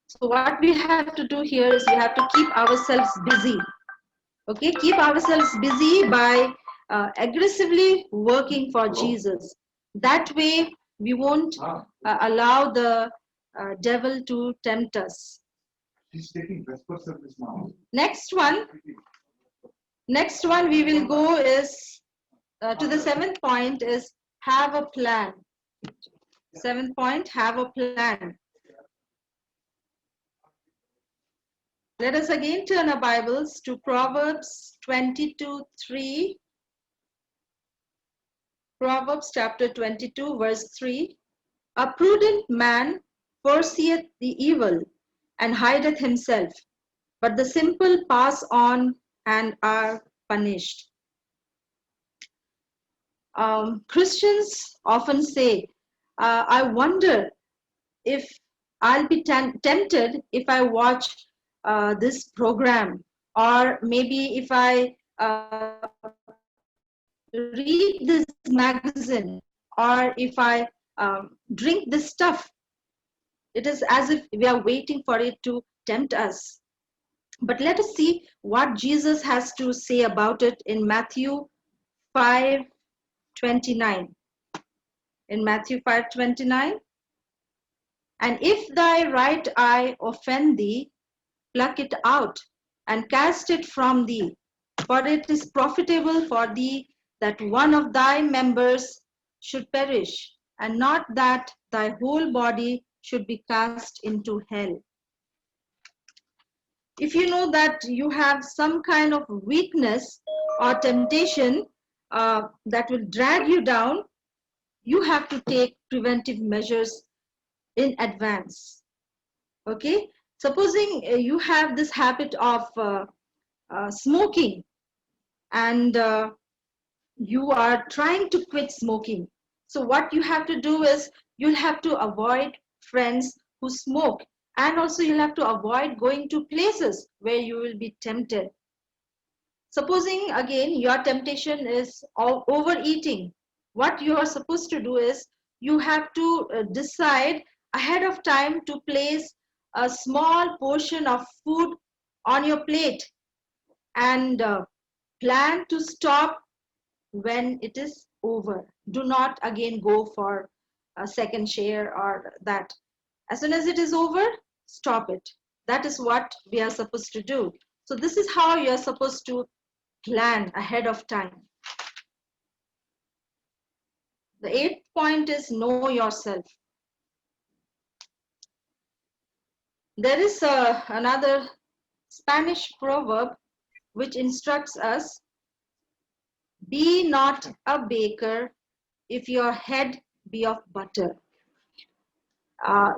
So what we have to do here is we have to keep ourselves busy. Okay, keep ourselves busy by aggressively working for Jesus. That way we won't allow the devil to tempt us. He's taking Vesper service now. Next one we will go is to the seventh point is have a plan. Seventh point, have a plan. Let us again turn our Bibles to Proverbs 22:3. Proverbs chapter 22, verse 3. A prudent man foreseeth the evil and hideth himself, but the simple pass on and are punished. Christians often say, I wonder if I'll be tempted if I watch this program, or maybe if I read this magazine, or if I drink this stuff. It is as if we are waiting for it to tempt us. But let us see what Jesus has to say about it in Matthew 5:29. In Matthew 5:29, and if thy right eye offend thee, pluck it out and cast it from thee, for it is profitable for thee that one of thy members should perish, and not that thy whole body should be cast into hell. If you know that you have some kind of weakness or temptation that will drag you down, you have to take preventive measures in advance. Okay, supposing you have this habit of smoking, and you are trying to quit smoking. So what you have to do is you'll have to avoid friends who smoke, and also you'll have to avoid going to places where you will be tempted. Supposing again your temptation is overeating, what you are supposed to do is you have to decide ahead of time to place a small portion of food on your plate, and plan to stop when it is over. Do not again go for a second share or that. As soon as it is over, stop it. That is what we are supposed to do. So this is how you are supposed to plan ahead of time. The 8th point is know yourself. There is another Spanish proverb which instructs us, be not a baker if your head be of butter.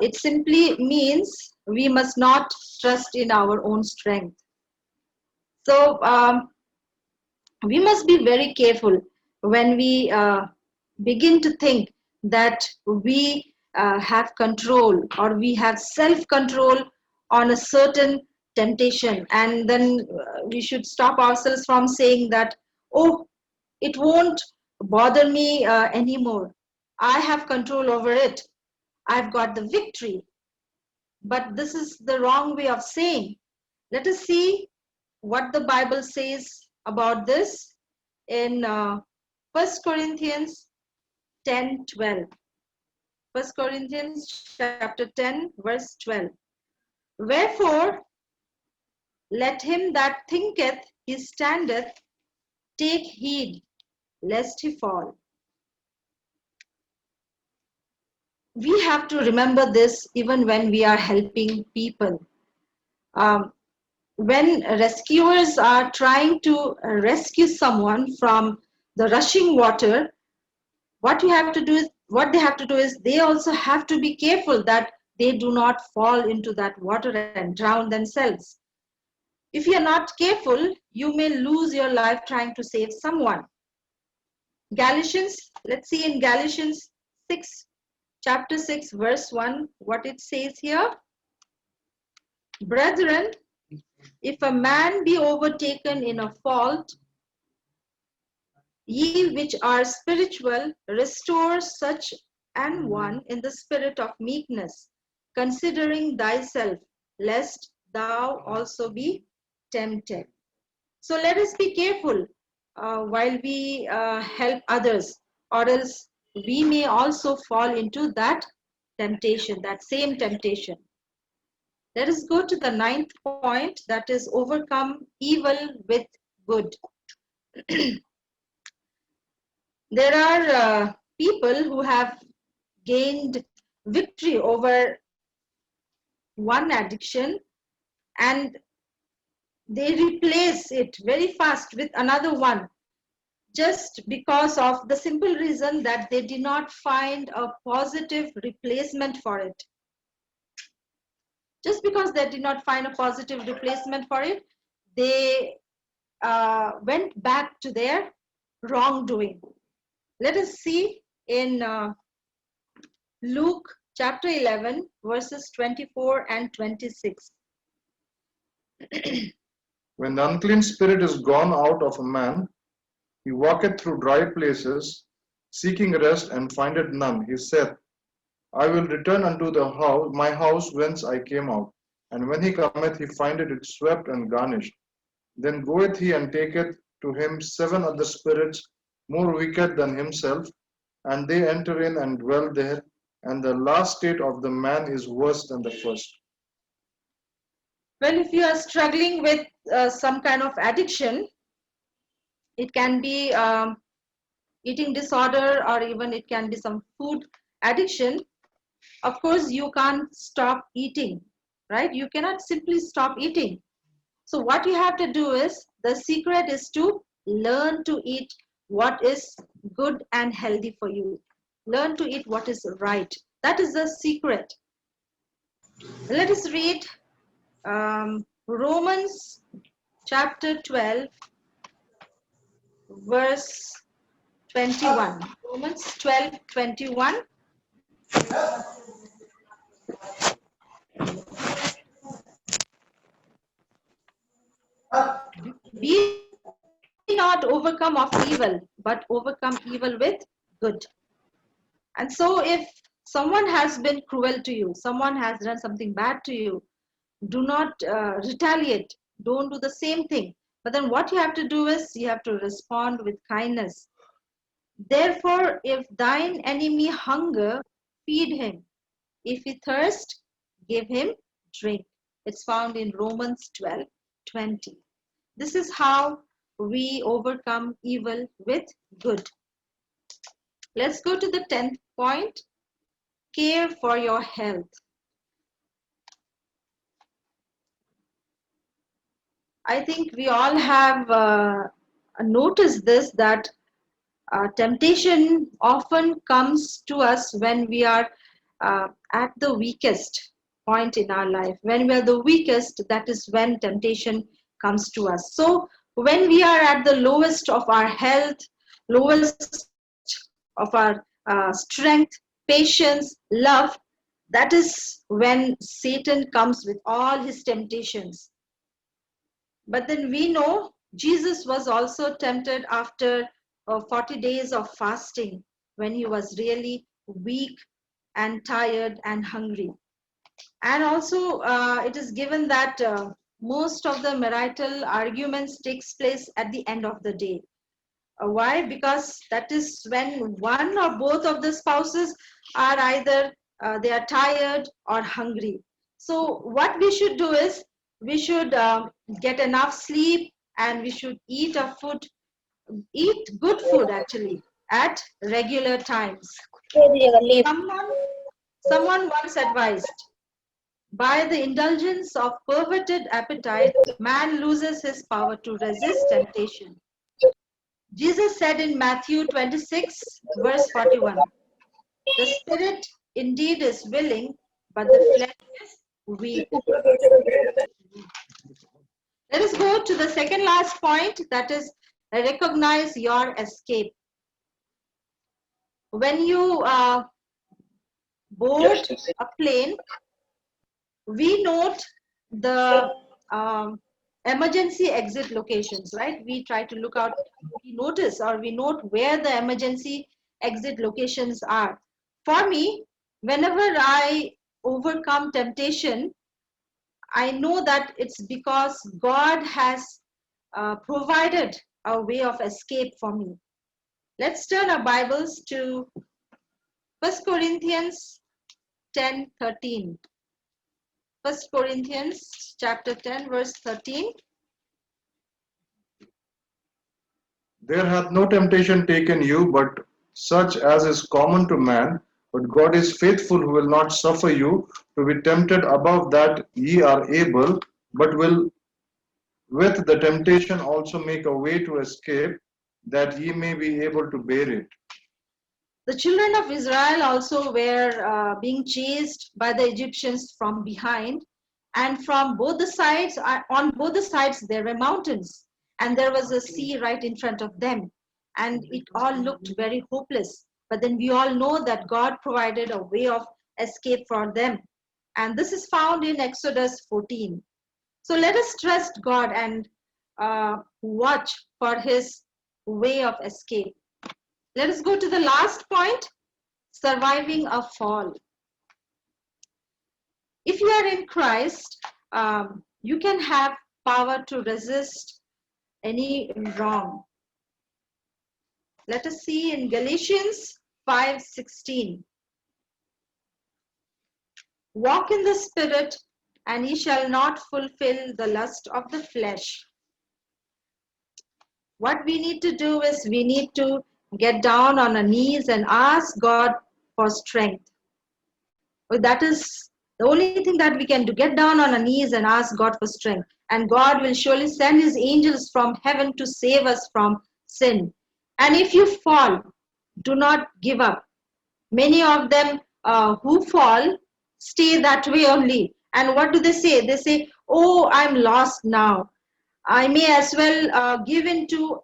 It simply means we must not trust in our own strength. So we must be very careful when we begin to think that we have control, or we have self-control on a certain temptation, and then we should stop ourselves from saying that, oh, it won't bother me anymore. I have control over it. I've got the victory. But this is the wrong way of saying. Let us see what the Bible says about this in 1 Corinthians 10:12. 1 Corinthians chapter 10, verse 12. Wherefore, let him that thinketh he standeth take heed lest he fall. We have to remember this even when we are helping people. When rescuers are trying to rescue someone from the rushing water, what they have to do is they also have to be careful that they do not fall into that water and drown themselves. If you are not careful, you may lose your life trying to save someone. Galatians, let's see in Galatians 6, chapter 6, verse 1, what it says here. Brethren, if a man be overtaken in a fault, ye which are spiritual, restore such an one in the spirit of meekness, considering thyself, lest thou also be tempted. So let us be careful while we help others, or else we may also fall into that temptation, that same temptation. Let us go to the 9th point, that is overcome evil with good. There are people who have gained victory over one addiction and they replace it very fast with another one, just because of the simple reason that they did not find a positive replacement for it. Just because they did not find a positive replacement for it, they went back to their wrongdoing. Let us see in Luke chapter 11, verses 24 and 26. When the unclean spirit is gone out of a man, he walketh through dry places, seeking rest, and findeth none. He saith, I will return unto the house, my house whence I came out. And when he cometh, he findeth it swept and garnished. Then goeth he and taketh to him 7 other spirits more wicked than himself, and they enter in and dwell there. And the last state of the man is worse than the first. Well, if you are struggling with some kind of addiction, it can be eating disorder, or even it can be some food addiction. Of course, you can't stop eating, right? You cannot simply stop eating. So what you have to do is, the secret is to learn to eat what is good and healthy for you. Learn to eat what is right. That is the secret. Let us read Romans chapter 12, verse 21. Romans 12, 21. Be not overcome of evil, but overcome evil with good. And so if someone has been cruel to you, someone has done something bad to you, do not retaliate. Don't do the same thing. But then what you have to do is, you have to respond with kindness. Therefore, if thine enemy hunger, feed him. If he thirst, give him drink. It's found in Romans 12, 20. This is how we overcome evil with good. Let's go to the 10th point. Care for your health. I think we all have noticed this, that temptation often comes to us when we are at the weakest point in our life. When we are the weakest, that is when temptation comes to us. So when we are at the lowest of our health, lowest of our strength, patience, love, that is when Satan comes with all his temptations. But then we know Jesus was also tempted after 40 days of fasting, when he was really weak and tired and hungry. And also it is given that most of the marital arguments takes place at the end of the day. Why? Because that is when one or both of the spouses are either they are tired or hungry. So what we should do is, we should get enough sleep, and we should eat good food actually at regular times. Someone once advised, by the indulgence of perverted appetite, man loses his power to resist temptation. Jesus said in Matthew 26, verse 41, the spirit indeed is willing, but the flesh is weak. Let us go to the second last point, that is, recognize your escape. When you board a plane, we note the emergency exit locations, right? We try to look out, we notice, or we note where the emergency exit locations are. For me, whenever I overcome temptation, I know that it's because God has provided a way of escape for me. Let's turn our Bibles to 1 Corinthians 10:13. 1 Corinthians chapter 10, verse 13. There hath no temptation taken you, but such as is common to man. But God is faithful, who will not suffer you to be tempted above that ye are able, but will with the temptation also make a way to escape, that ye may be able to bear it. The children of Israel also were being chased by the Egyptians from behind, and from both the sides, on both the sides, there were mountains, and there was a sea right in front of them, and it all looked very hopeless. But then we all know that God provided a way of escape for them, and this is found in Exodus 14. So let us trust God and watch for His way of escape. Let us go to the last point, surviving a fall. If you are in Christ, you can have power to resist any wrong. Let us see in Galatians 5:16. Walk in the Spirit, and ye shall not fulfill the lust of the flesh. What we need to do is we need to get down on our knees and ask God for strength. Well, that is the only thing that we can do. Get down on our knees and ask God for strength. And God will surely send His angels from heaven to save us from sin. And if you fall, do not give up. Many of them who fall stay that way only. And what do they say? They say, oh, I'm lost now. I may as well give in to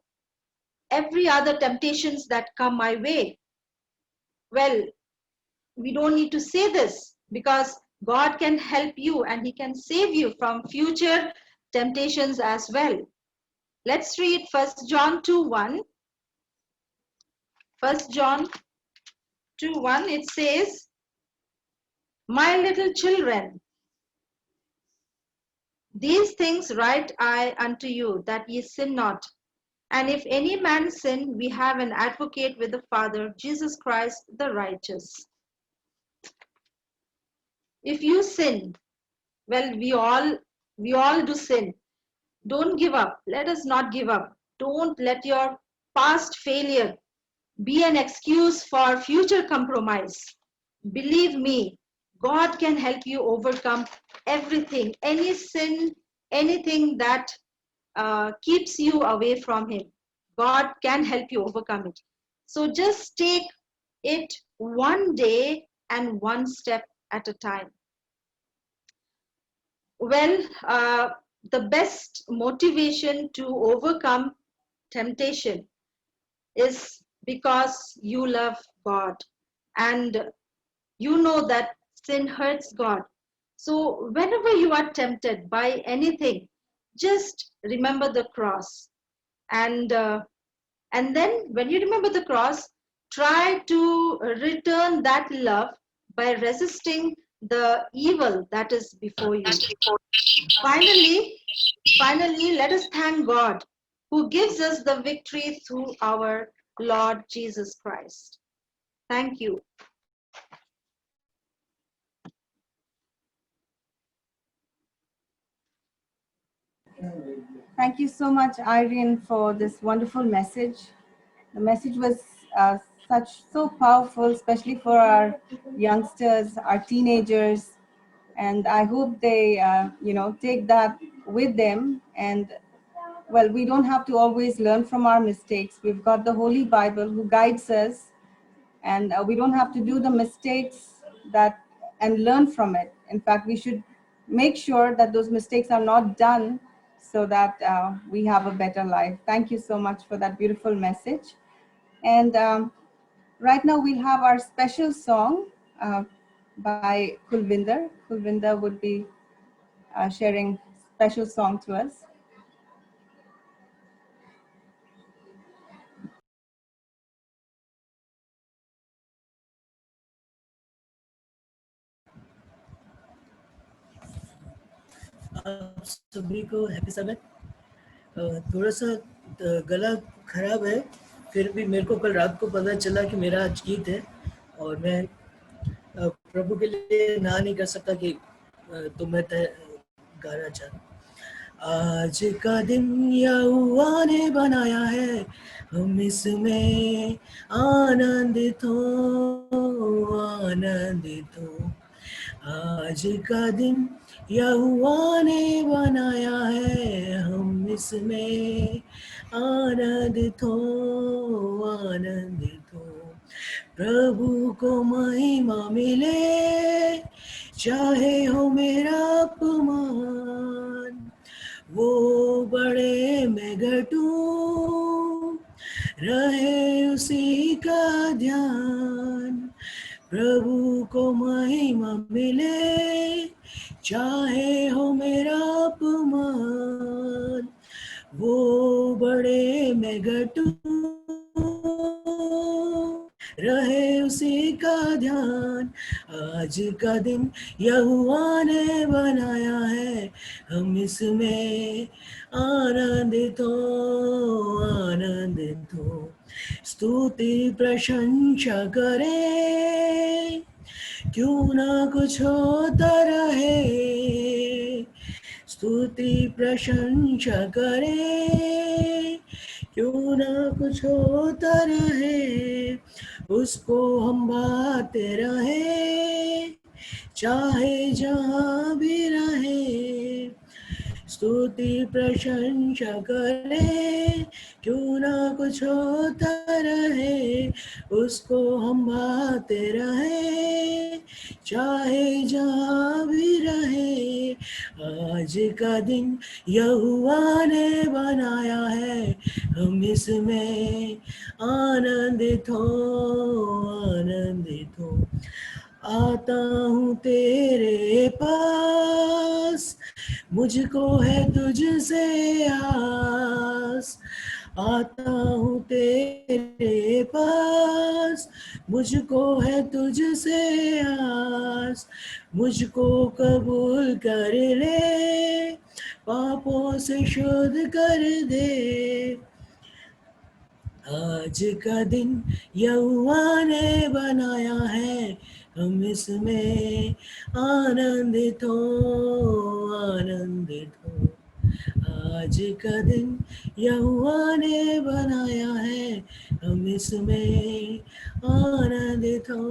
every other temptations that come my way. Well, we don't need to say this, because God can help you and He can save you from future temptations as well. Let's read 1 John 2:1. 1 John 2:1, it says, my little children, these things write I unto you, that ye sin not. And if any man sin, we have an advocate with the Father, Jesus Christ the righteous. If you sin, well, we all do sin. Don't give up. Let us not give up. Don't let your past failure be an excuse for future compromise. Believe me, God can help you overcome everything, any sin, anything that keeps you away from Him. God can help you overcome it. So just take it one day and one step at a time. Well, the best motivation to overcome temptation is because you love God and you know that sin hurts God. So whenever you are tempted by anything, just remember the cross. And then when you remember the cross, try to return that love by resisting the evil that is before you. Finally, let us thank God who gives us the victory through our Lord Jesus Christ. Thank you. Thank you so much, Irene, for this wonderful message. The message was so powerful, especially for our youngsters, our teenagers, and I hope they, take that with them. And well, we don't have to always learn from our mistakes. We've got the Holy Bible who guides us, and we don't have to do the mistakes and learn from it. In fact, we should make sure that those mistakes are not done so that we have a better life. Thank you so much for that beautiful message. And right now we'll have our special song by Kulvinder. Kulvinder would be sharing special song to us. आप सभी को happy सबत। थोड़ा सा गला खराब है, फिर भी मेरे को कल रात को पता चला कि मेरा आज गीत है और मैं प्रभु के लिए ना नहीं कर सकता कि तो मैं गाना चाहता। आज का दिन यहोवा ने बनाया है, हम इसमें आनंदित हो, आनंदित हो। आज का दिन यहोवा ने बनाया है, हम इसमें आनंदित हो, आनंदित हो। प्रभु को महिमा मिले, चाहे हो मेरा अपमान, वो बड़े मैं घटूं, रहे उसी का ध्यान। प्रभु को महिमा मिले, चाहे हो मेरा अपमान, वो बड़े मैं घटूं, रहे उसी का ध्यान। आज का दिन यहोवा ने बनाया है, हम इसमें आनंदित हो, आनंदित हो। स्तुति प्रशंसा करें, क्यों ना कुछ होता रहे। स्तुति प्रशंसा करें, क्यों ना कुछ होता रहे। उसको हम बाते रहे, चाहे जहाँ भी रहे। स्तुति प्रशंसा करे, क्यों ना कुछ होता रहे। उसको हम बाते रहे, चाहे जहाँ भी रहे। आज का दिन यहोवा ने बनाया है, हम इसमें आनंदित हो, आनंदित हो। आता हूँ तेरे पास, मुझको है तुझसे आस। आता हूँ तेरे पास, मुझको है तुझसे आस। मुझको कबूल कर ले, पापों से शुद्ध कर दे। आज का दिन यहोवा ने बनाया है, हम इसमें आनंदित हो, आनंदित हो। आज का दिन यहोवा ने बनाया है, हम इसमें आनंदित हो,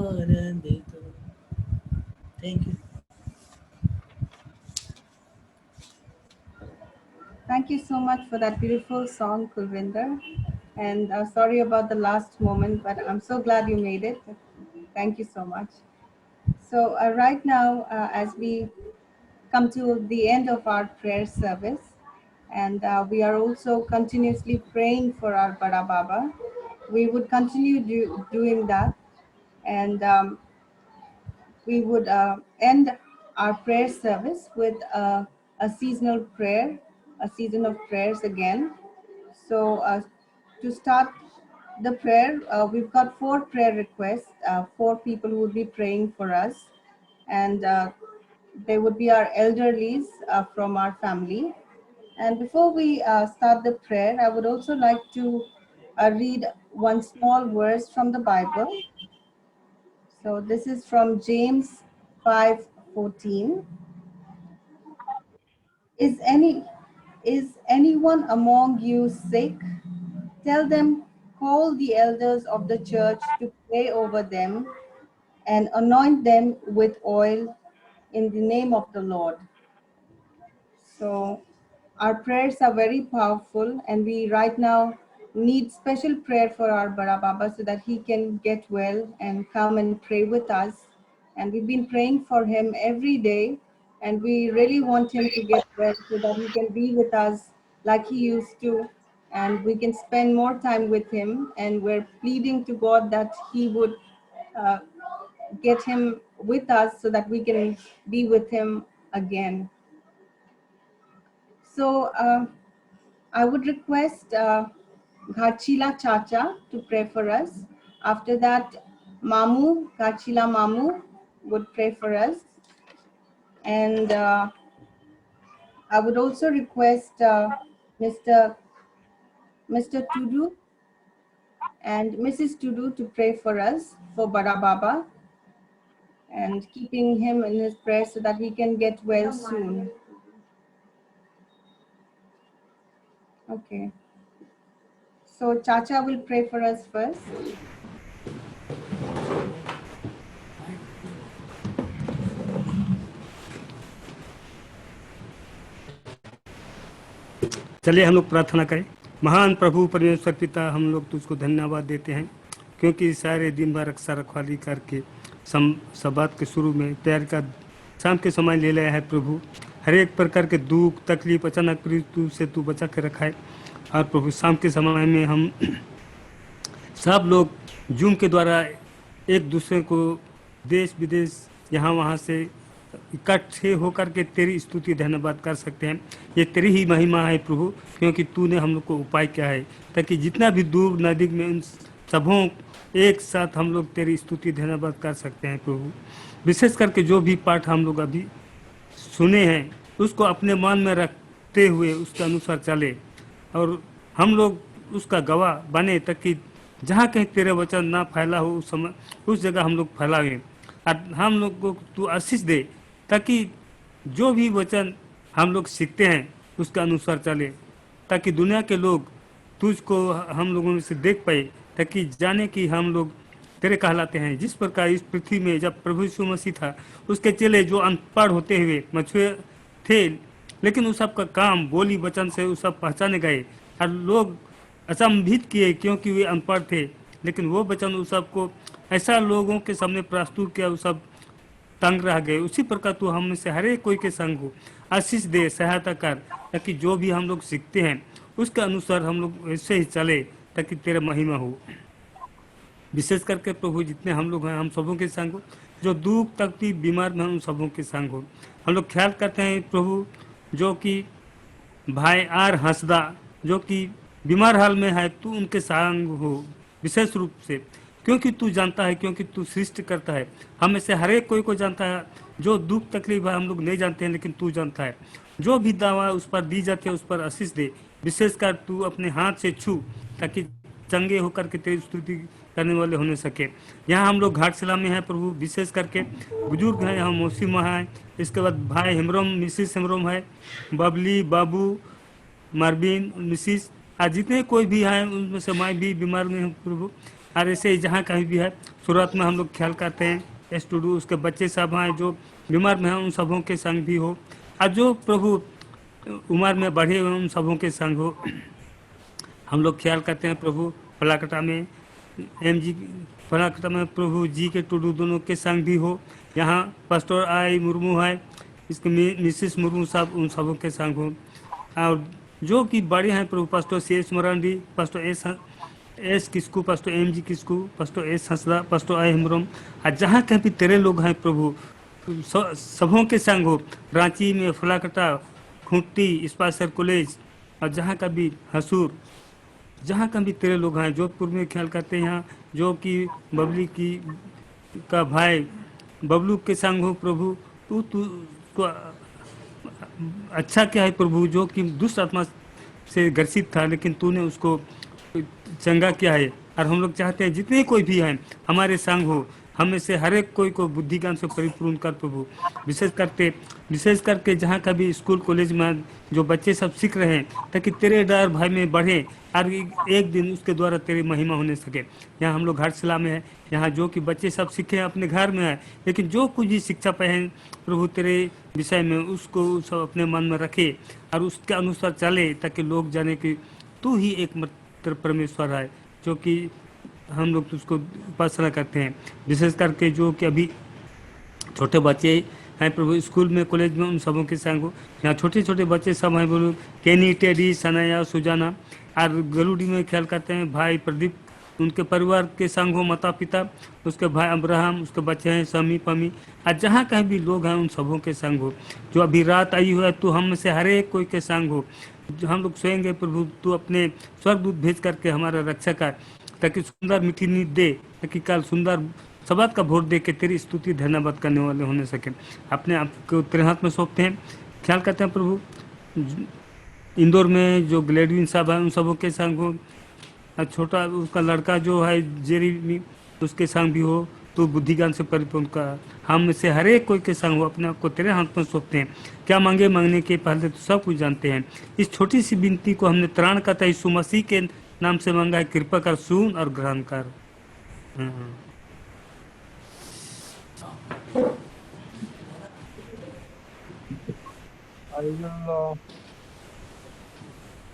आनंदित हो। Thank you. Thank you so much for that beautiful song, Kulvinder. And sorry about the last moment, but I'm so glad you made it. Thank you so much. So right now, as we come to the end of our prayer service, and we are also continuously praying for our Bada Baba. We would continue doing that, and we would end our prayer service with a seasonal prayer, a season of prayers again. So to start the prayer, we've got 4 prayer requests, 4 people who would be praying for us, and they would be our elderlies from our family. And before we start the prayer, I would also like to read one small verse from the Bible. So this is from James 5:14. Is anyone among you sick? Tell them, call the elders of the church to pray over them and anoint them with oil in the name of the Lord. So our prayers are very powerful, and we right now need special prayer for our Bada Baba so that he can get well and come and pray with us. And we've been praying for him every day, and we really want him to get well so that he can be with us like he used to, and we can spend more time with him. And we're pleading to God that he would uh, get him with us so that we can be with him again. So I would request Ghachila Chacha to pray for us. After that, Ghachila Mamu would pray for us. And I would also request Mr. Mr. Tudu and Mrs. Tudu to pray for us for Bada Baba and keeping him in his prayer so that he can get well soon. Okay. So Chacha will pray for us first. चलिए हम लोग प्रार्थना करें। महान प्रभु परमेश्वर पिता, हम लोग तुझको धन्यवाद देते हैं क्योंकि सारे दिन भर रक्षा रखवाली करके सबात के शुरू में तैयार का शाम के समय ले लिया है। प्रभु हर एक प्रकार के दुख तकलीफ अचानक तू से तू बचा के रखा है। और प्रभु शाम के समय में हम सब लोग जूम के द्वारा एक दूसरे को देश विदेश यहाँ वहाँ से इकट्ठे होकर के तेरी स्तुति धन्यवाद कर सकते हैं। ये तेरी ही महिमा है प्रभु, क्योंकि तूने हम लोग को उपाय किया है ताकि जितना भी दूर नजदीक में उन सबों एक साथ हम लोग तेरी स्तुति धन्यवाद कर सकते हैं। प्रभु विशेष करके जो भी पाठ हम लोग अभी सुने हैं उसको अपने मन में रखते हुए उसके अनुसार चले और हम लोग उसका गवाह बने ताकि जहाँ कहीं तेरे वचन ना फैला हो उस समय उस जगह हम लोग फैलाएं। और हम लोग को तू आशीष दे ताकि जो भी वचन हम लोग सीखते हैं उसके अनुसार चले, ताकि दुनिया के लोग तुझको हम लोगों में से देख पाए, ताकि जाने कि हम लोग तेरे कहलाते हैं। जिस प्रकार इस पृथ्वी में जब प्रभु यीशु मसीह था उसके चेले जो अनपढ़ होते हुए मछुए थे, लेकिन उस सब का काम बोली वचन से उस सब पहचाने गए और लोग अचंभित किए क्योंकि वे अनपढ़ थे, लेकिन वो वचन उस सब को ऐसा लोगों के सामने प्रस्तुत किया, उस सब तंग रह गए। उसी प्रकार तू हम में से हर एक कोई के संग हो, आशीष दे, सहायता कर, ताकि जो भी हम लोग सीखते हैं उसके अनुसार हम लोग ऐसे ही चले ताकि तेरा महिमा हो। विशेष करके प्रभु जितने हम लोग हैं हम सबों के संग हो, जो दुख तकलीफ बीमार में उन सबों के संग हो। हम लोग ख्याल करते हैं प्रभु जो कि भाई आर हंसदा जो कि बीमार हाल में है, तू उनके संग हो विशेष रूप से, क्योंकि तू जानता है, क्योंकि तू सृष्टि करता है। हमें से हर एक कोई को जानता है, जो दुख तकलीफ है हम लोग नहीं जानते हैं लेकिन तू जानता है। जो भी दवा उस पर दी जाती है उस पर आशीष दे, विशेषकर तू अपने हाथ से छू ताकि चंगे होकर के तेरी स्तुति करने वाले होने सके। यहाँ हम लोग घाटशिला में हैं प्रभु, विशेष करके बुजुर्ग हैं, यहाँ मौसी माँ है, इसके बाद भाई हेमरोम मिसिस हेमरोम है, बबली बाबू मारबिन मिसिस, आज जितने कोई भी हैं उनमें से मैं भी बीमार में हूँ प्रभु। और ऐसे ही जहाँ कहीं भी है शुरुआत में हम लोग ख्याल करते हैं एस्टूडू उसके बच्चे सब हैं जो बीमार में हैं उन सबों के संग भी हो, और जो प्रभु उम्र में बढ़े हुए उन सबों के संग हो। हम लोग ख्याल करते हैं प्रभु फलाकटा में MG फलाकटा में प्रभु जी के टुडू दोनों के संग भी हो। यहाँ पास्टर आई मुर्मू है, इसके मिसिस मुर्मू साहब उन सबों के संग हो। और जो कि बड़े हैं प्रभु pastor CS Marandi, pastor S Kisku, pastor MG Kisku, pastor S Hansda, pastor I Hembrom, और जहाँ कहीं भी तेरे लोग हैं प्रभु सबों के संग हो। रांची में फलाकटा खूंटी स्पाइसर कॉलेज और जहाँ का भी हसूर, जहाँ का भी तेरे लोग हैं, जोधपुर में ख्याल करते हैं यहाँ जो कि बबली की का भाई बबलू के संग हो प्रभु। तू को अच्छा क्या है प्रभु, जो कि दुष्ट आत्मा से ग्रसित था लेकिन तूने उसको चंगा किया है। और हम लोग चाहते हैं जितने कोई भी हैं हमारे संग हो, हमें से हर एक कोई को बुद्धि ज्ञान से परिपूर्ण कर प्रभु। विशेष करके जहाँ का भी स्कूल कॉलेज में जो बच्चे सब सीख रहे हैं ताकि तेरे डर भाई में बढ़े और एक दिन उसके द्वारा तेरी महिमा होने सके। यहाँ हम लोग घाटशिला में है, यहाँ जो कि बच्चे सब सीखे अपने घर में है, लेकिन जो कुछ भी शिक्षा पाए हैं प्रभु तेरे विषय में उसको सब अपने मन में रखे और उसके अनुसार चले ताकि लोग जाने कि तू ही एकमात्र परमेश्वर है, जो कि हम लोग उसको उपासना करते हैं। विशेष करके जो कि अभी छोटे बच्चे हैं प्रभु स्कूल में कॉलेज में उन सबों के संग हो। यहाँ छोटे छोटे बच्चे सब हैं बोलो केनी टेडी सनाया सुजाना, और गलूडी में ख्याल करते हैं भाई प्रदीप उनके परिवार के संग हो, माता पिता उसके भाई अब्राहम उसके बच्चे हैं समी पमी, और जहाँ कहीं भी लोग हैं उन सबों के संग हो। जो अभी रात आई हुआ है तो हम में से हर एक कोई के संग हो। जो हम लोग सोएंगे प्रभु तू अपने स्वर्गदूत भेज करके हमारा रक्षा कर ताकि सुंदर मीठी नींद दे, ताकि कल सुंदर शब्द का भोट दे के तेरी स्तुति धन्यवाद करने वाले होने सके। अपने आप को तेरे हाथ में सौंपते हैं। ख्याल करते हैं प्रभु इंदौर में जो ग्लेडविन साहब है उन सबों के संग हो, छोटा उसका लड़का जो है जेरी उसके संग भी हो, तो बुद्धि ज्ञान से परिपूर्ण का हम में से हर एक कोई के संग हो। अपने आप को तेरे हाथ में सौंपते हैं। क्या मांगे मांगने के पहले तो सब कुछ जानते हैं। इस छोटी सी विनती को हमने त्राण करता यीशु मसीह के नाम से मांगा है, कृपा कर सुन और ग्रहण कर।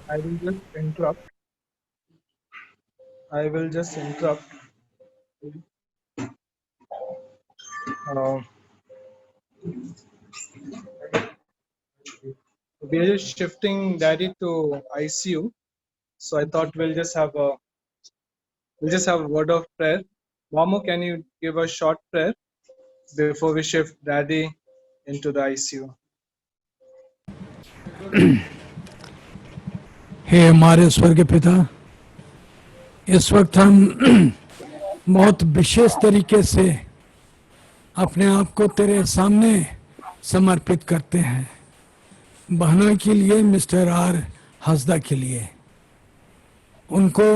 I will just interrupt. I will just interrupt. Uh, we are just shifting Daddy to ICU, so I thought we'll just have a word of prayer. Mamu, can you give a short prayer before we shift Daddy into the ICU? हे हमारे स्वर्गीय पिता, इस वक्त हम बहुत विशेष तरीके से अपने आप को तेरे सामने समर्पित करते हैं, बहनों के लिए, मिस्टर आर हंसदा के लिए। उनको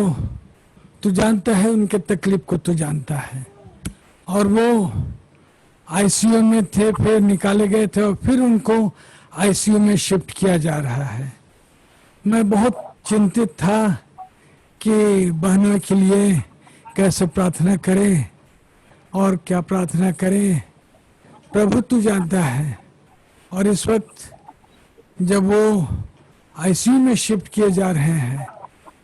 तू जानता है, उनके तकलीफ को तू जानता है, और वो आईसीयू में थे, फिर निकाले गए थे और फिर उनको आईसीयू में शिफ्ट किया जा रहा है। मैं बहुत चिंतित था कि बहनों के लिए कैसे प्रार्थना करें और क्या प्रार्थना करें। प्रभु तू जानता है, और इस वक्त जब वो आईसीयू में शिफ्ट किए जा रहे हैं,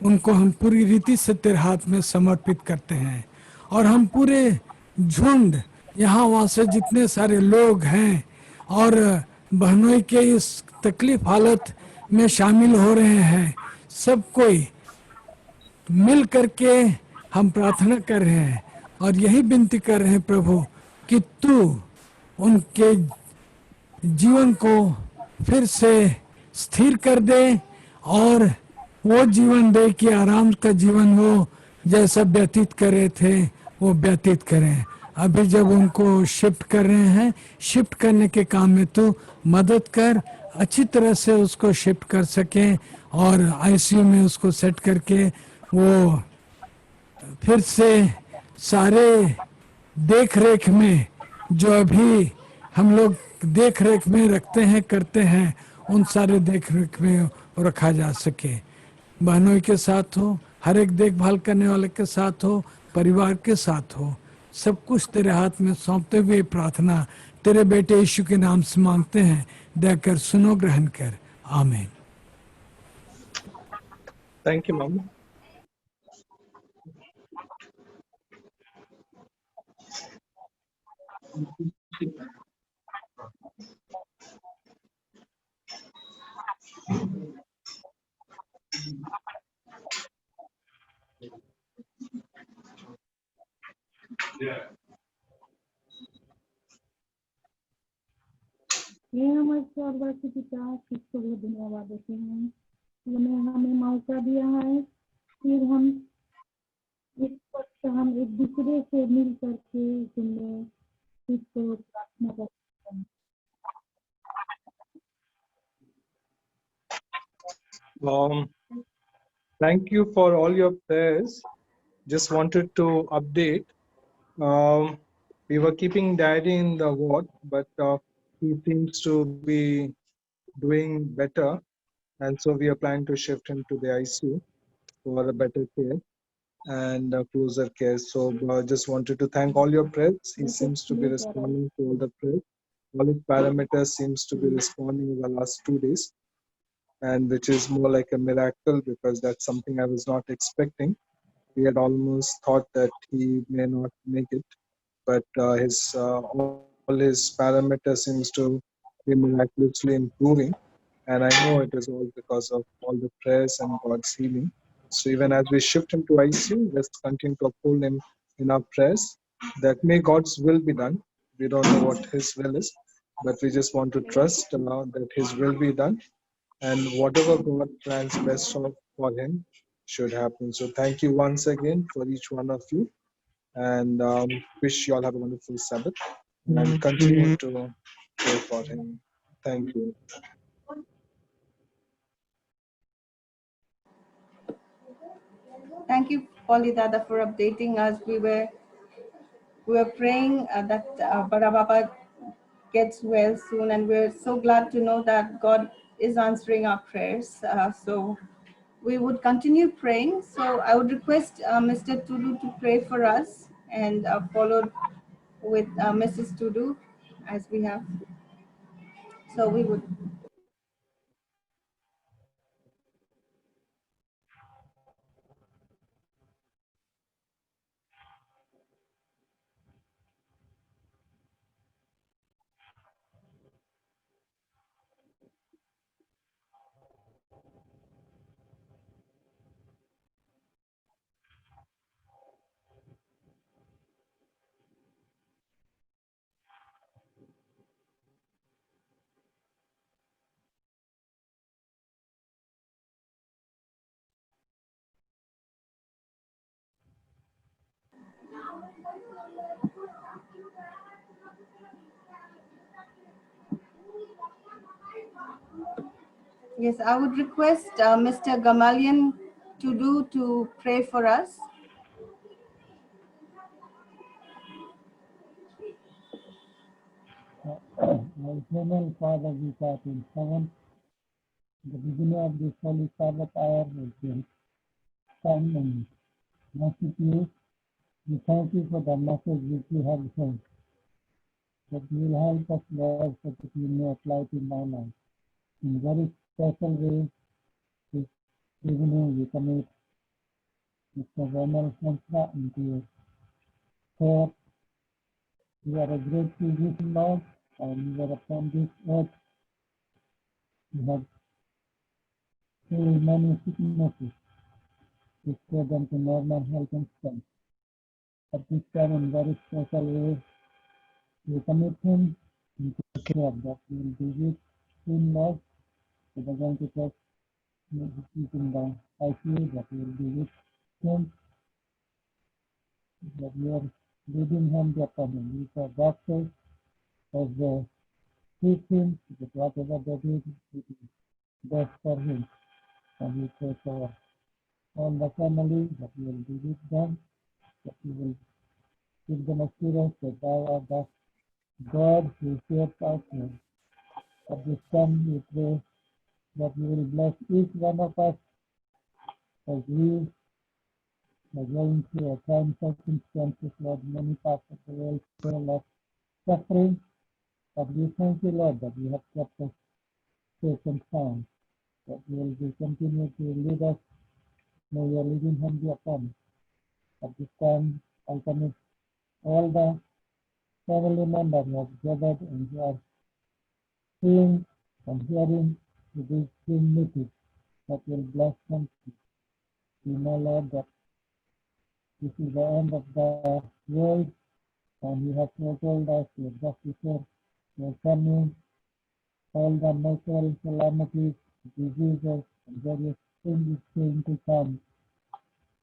उनको हम पूरी रीति से तेरे हाथ में समर्पित करते हैं, और हम पूरे झुंड यहाँ वहाँ से जितने सारे लोग हैं और बहनों के इस तकलीफ हालत में शामिल हो रहे हैं, सब कोई मिल करके हम प्रार्थना कर रहे हैं और यही विनती कर रहे हैं प्रभु कि तू उनके जीवन को फिर से स्थिर कर दे और वो जीवन दे कि आराम का जीवन वो जैसा व्यतीत कर रहे थे वो व्यतीत करें। अभी जब उनको शिफ्ट कर रहे हैं, शिफ्ट करने के काम में तू मदद कर, अच्छी तरह से उसको शिफ्ट कर सके और आईसीयू में उसको सेट करके वो फिर से सारे देख रेख में जो अभी हम लोग देख रेख में रखते हैं करते हैं, उन सारे देख रेख में रखा जा सके। बहनों के साथ हो, हर एक देखभाल करने वाले के साथ हो, परिवार के साथ हो, सब कुछ तेरे हाथ में सौंपते हुए प्रार्थना तेरे बेटे यीशु के नाम से मांगते हैं। दया कर सुनो, ग्रहण कर, आमीन। Thank you, Mom. ये हमारे स्वर्गवासी पिता, किसको भी धन्यवाद देते हैं, उन्होंने हमें मौका दिया है, फिर हम इस वक्त हम एक दूसरे से मिल करके तुम्हें इसको प्रार्थना करते हैं। Thank you for all your prayers. Just wanted to update. We were keeping Daddy in the ward, but he seems to be doing better, and so we are planning to shift him to the ICU for a better care and closer care. So just wanted to thank all your prayers. He seems to be responding to all the prayers. All his parameters seems to be responding in the last 2 days, and which is more like a miracle because that's something I was not expecting. We had almost thought that he may not make it, but all his parameters seems to be miraculously improving, and I know it is all because of all the prayers and God's healing. So even as we shift him to ICU, let's continue to uphold him in our prayers that may God's will be done. We don't know what his will is, but we just want to trust that his will be done, and whatever God plans best for him should happen. So thank you once again for each one of you, and wish you all have a wonderful Sabbath and continue to pray for him. Thank you. Thank you, Polly Dada, for updating us. We were praying that Barababa gets well soon, and we're so glad to know that God is answering our prayers. So we would continue praying. So I would request Mr. Tudu to pray for us, and followed with Mrs. Tudu as we have. So we would. Yes, I would request Mr. Gamalian Tudu to pray for us. My eternal Father, which art in heaven, the beginning of this holy Sabbath hour will be come and worship you. We thank you for the message which you have heard. That you will help us, Lord, so that we may apply it in our life. In very special way, this evening we commit Mr. Ronald Hansra into your care. You are a great physician, Lord, and you are upon this earth. You have healed many sicknesses, restore them to normal health and strength. At this time, in very special way, we commit him into the care that we will be with him, Lord. We are going to take him in the ICU, that we will be with him, that we are leading him upon him. We are doctors as they treat him, that whatever they do, it is best for him. And we pray for all the family, that we will be with them, that we will give them assurance that thou art the God who saves us. At this time, we pray that you will bless each one of us as we are going through a time circumstances, Lord, many parts of the world full of suffering. But we thank you, Lord, that you have kept us safe and sound, that you will be continue to lead us. May your leading hand be upon us. At this time, I commit all the family members who have gathered and who are seeing and hearing to this meeting, that will bless them. We know, Lord, that this is the end of the world, and you have told us that just before your coming, all the natural calamities, diseases, and various things is going to come.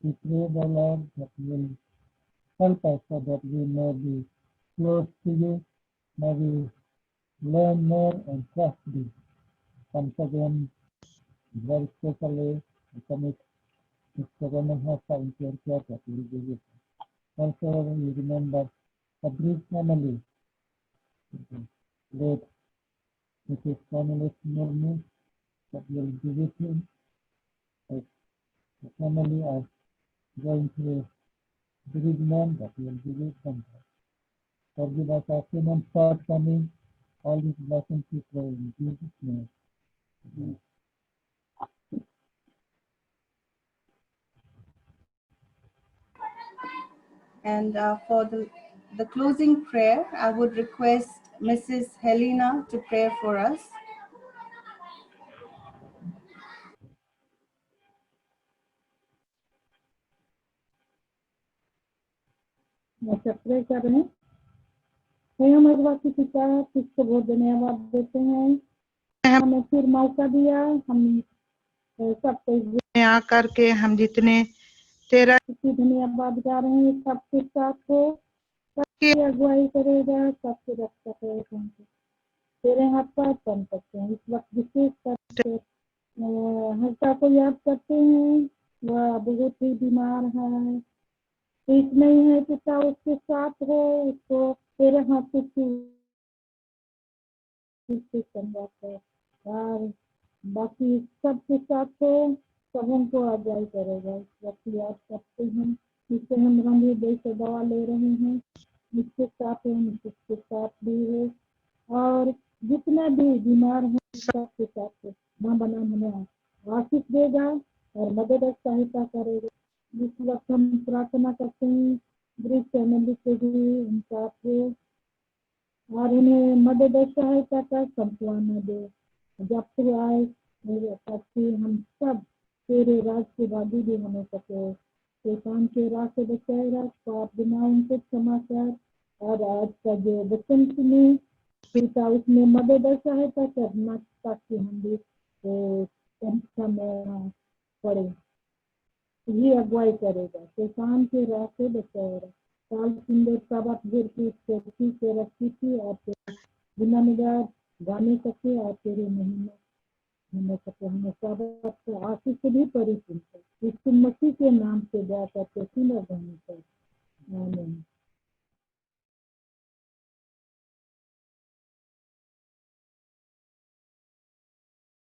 We pray, the Lord, that you will help us so that we may be close to you, may we learn more and trust you. Once again, very specially, we commit Mr. Roman Hassa into your care, that you will be with us. Also, we remember the Greek family, late Mrs. Cornelis Murmu, that will be with him. As the family are going through bereavement, that will be with them. Forgive us our sin and shortcomings. All these blessings we pray in Jesus' name. Amen. And for the closing prayer, I would request Mrs. Helena to pray for us. अच्छा pray कर रहे हैं। हे हमारे बाकी पिता, तुझको बहुत धन्यवाद देते हैं, हमें फिर मौका दिया। हम सबको यहाँ करके हम जितने तेरा धन्यवाद गा रहे हैं, सबके साथ हो, सबकी अगुवाई करेगा, सबकी रक्षा करेगा। तेरे हाथ पर बन सकते हैं। इस वक्त विशेष करके हर्षा को याद करते हैं, वह बहुत ही बीमार है, ठीक नहीं है। पिता उसके साथ हो, उसको तेरे हाथ से और बाकी सबके साथ हो, सबों को आगाही करेगा। इस वक्त याद करते हैं जिससे हम रंग हृदय से दवा ले रहे हैं, जिसके साथ है जिसके साथ भी है, और जितने भी बीमार हैं सबके साथ मां बना हमें आशीष देगा और मदद और सहायता करेगा। जिस वक्त हम प्रार्थना करते हैं ब्रिज फैमिली से भी उनका और उन्हें मदद और सहायता का संतुलन दे। जब से आए ताकि हम सब तेरे राज के वादी भी होने सके। शैतान के राह से बचाए रख, पाप बिना उनको क्षमा कर, और आज का जो वचन सुने पिता उसमें मदद और सहायता करना ताकि हम भी परीक्षा में पड़े। ये अगुवाई करेगा, शैतान के राह से बचाए रख। साल सुंदर साबत गिर की से रखी थी और बिना निगाह गाने सके और तेरे महीने होने सके। हमें साबत को आशीष से भी परिपूर्ण कर। यीशु मसीह के नाम से दुआ करते सुंदर गाने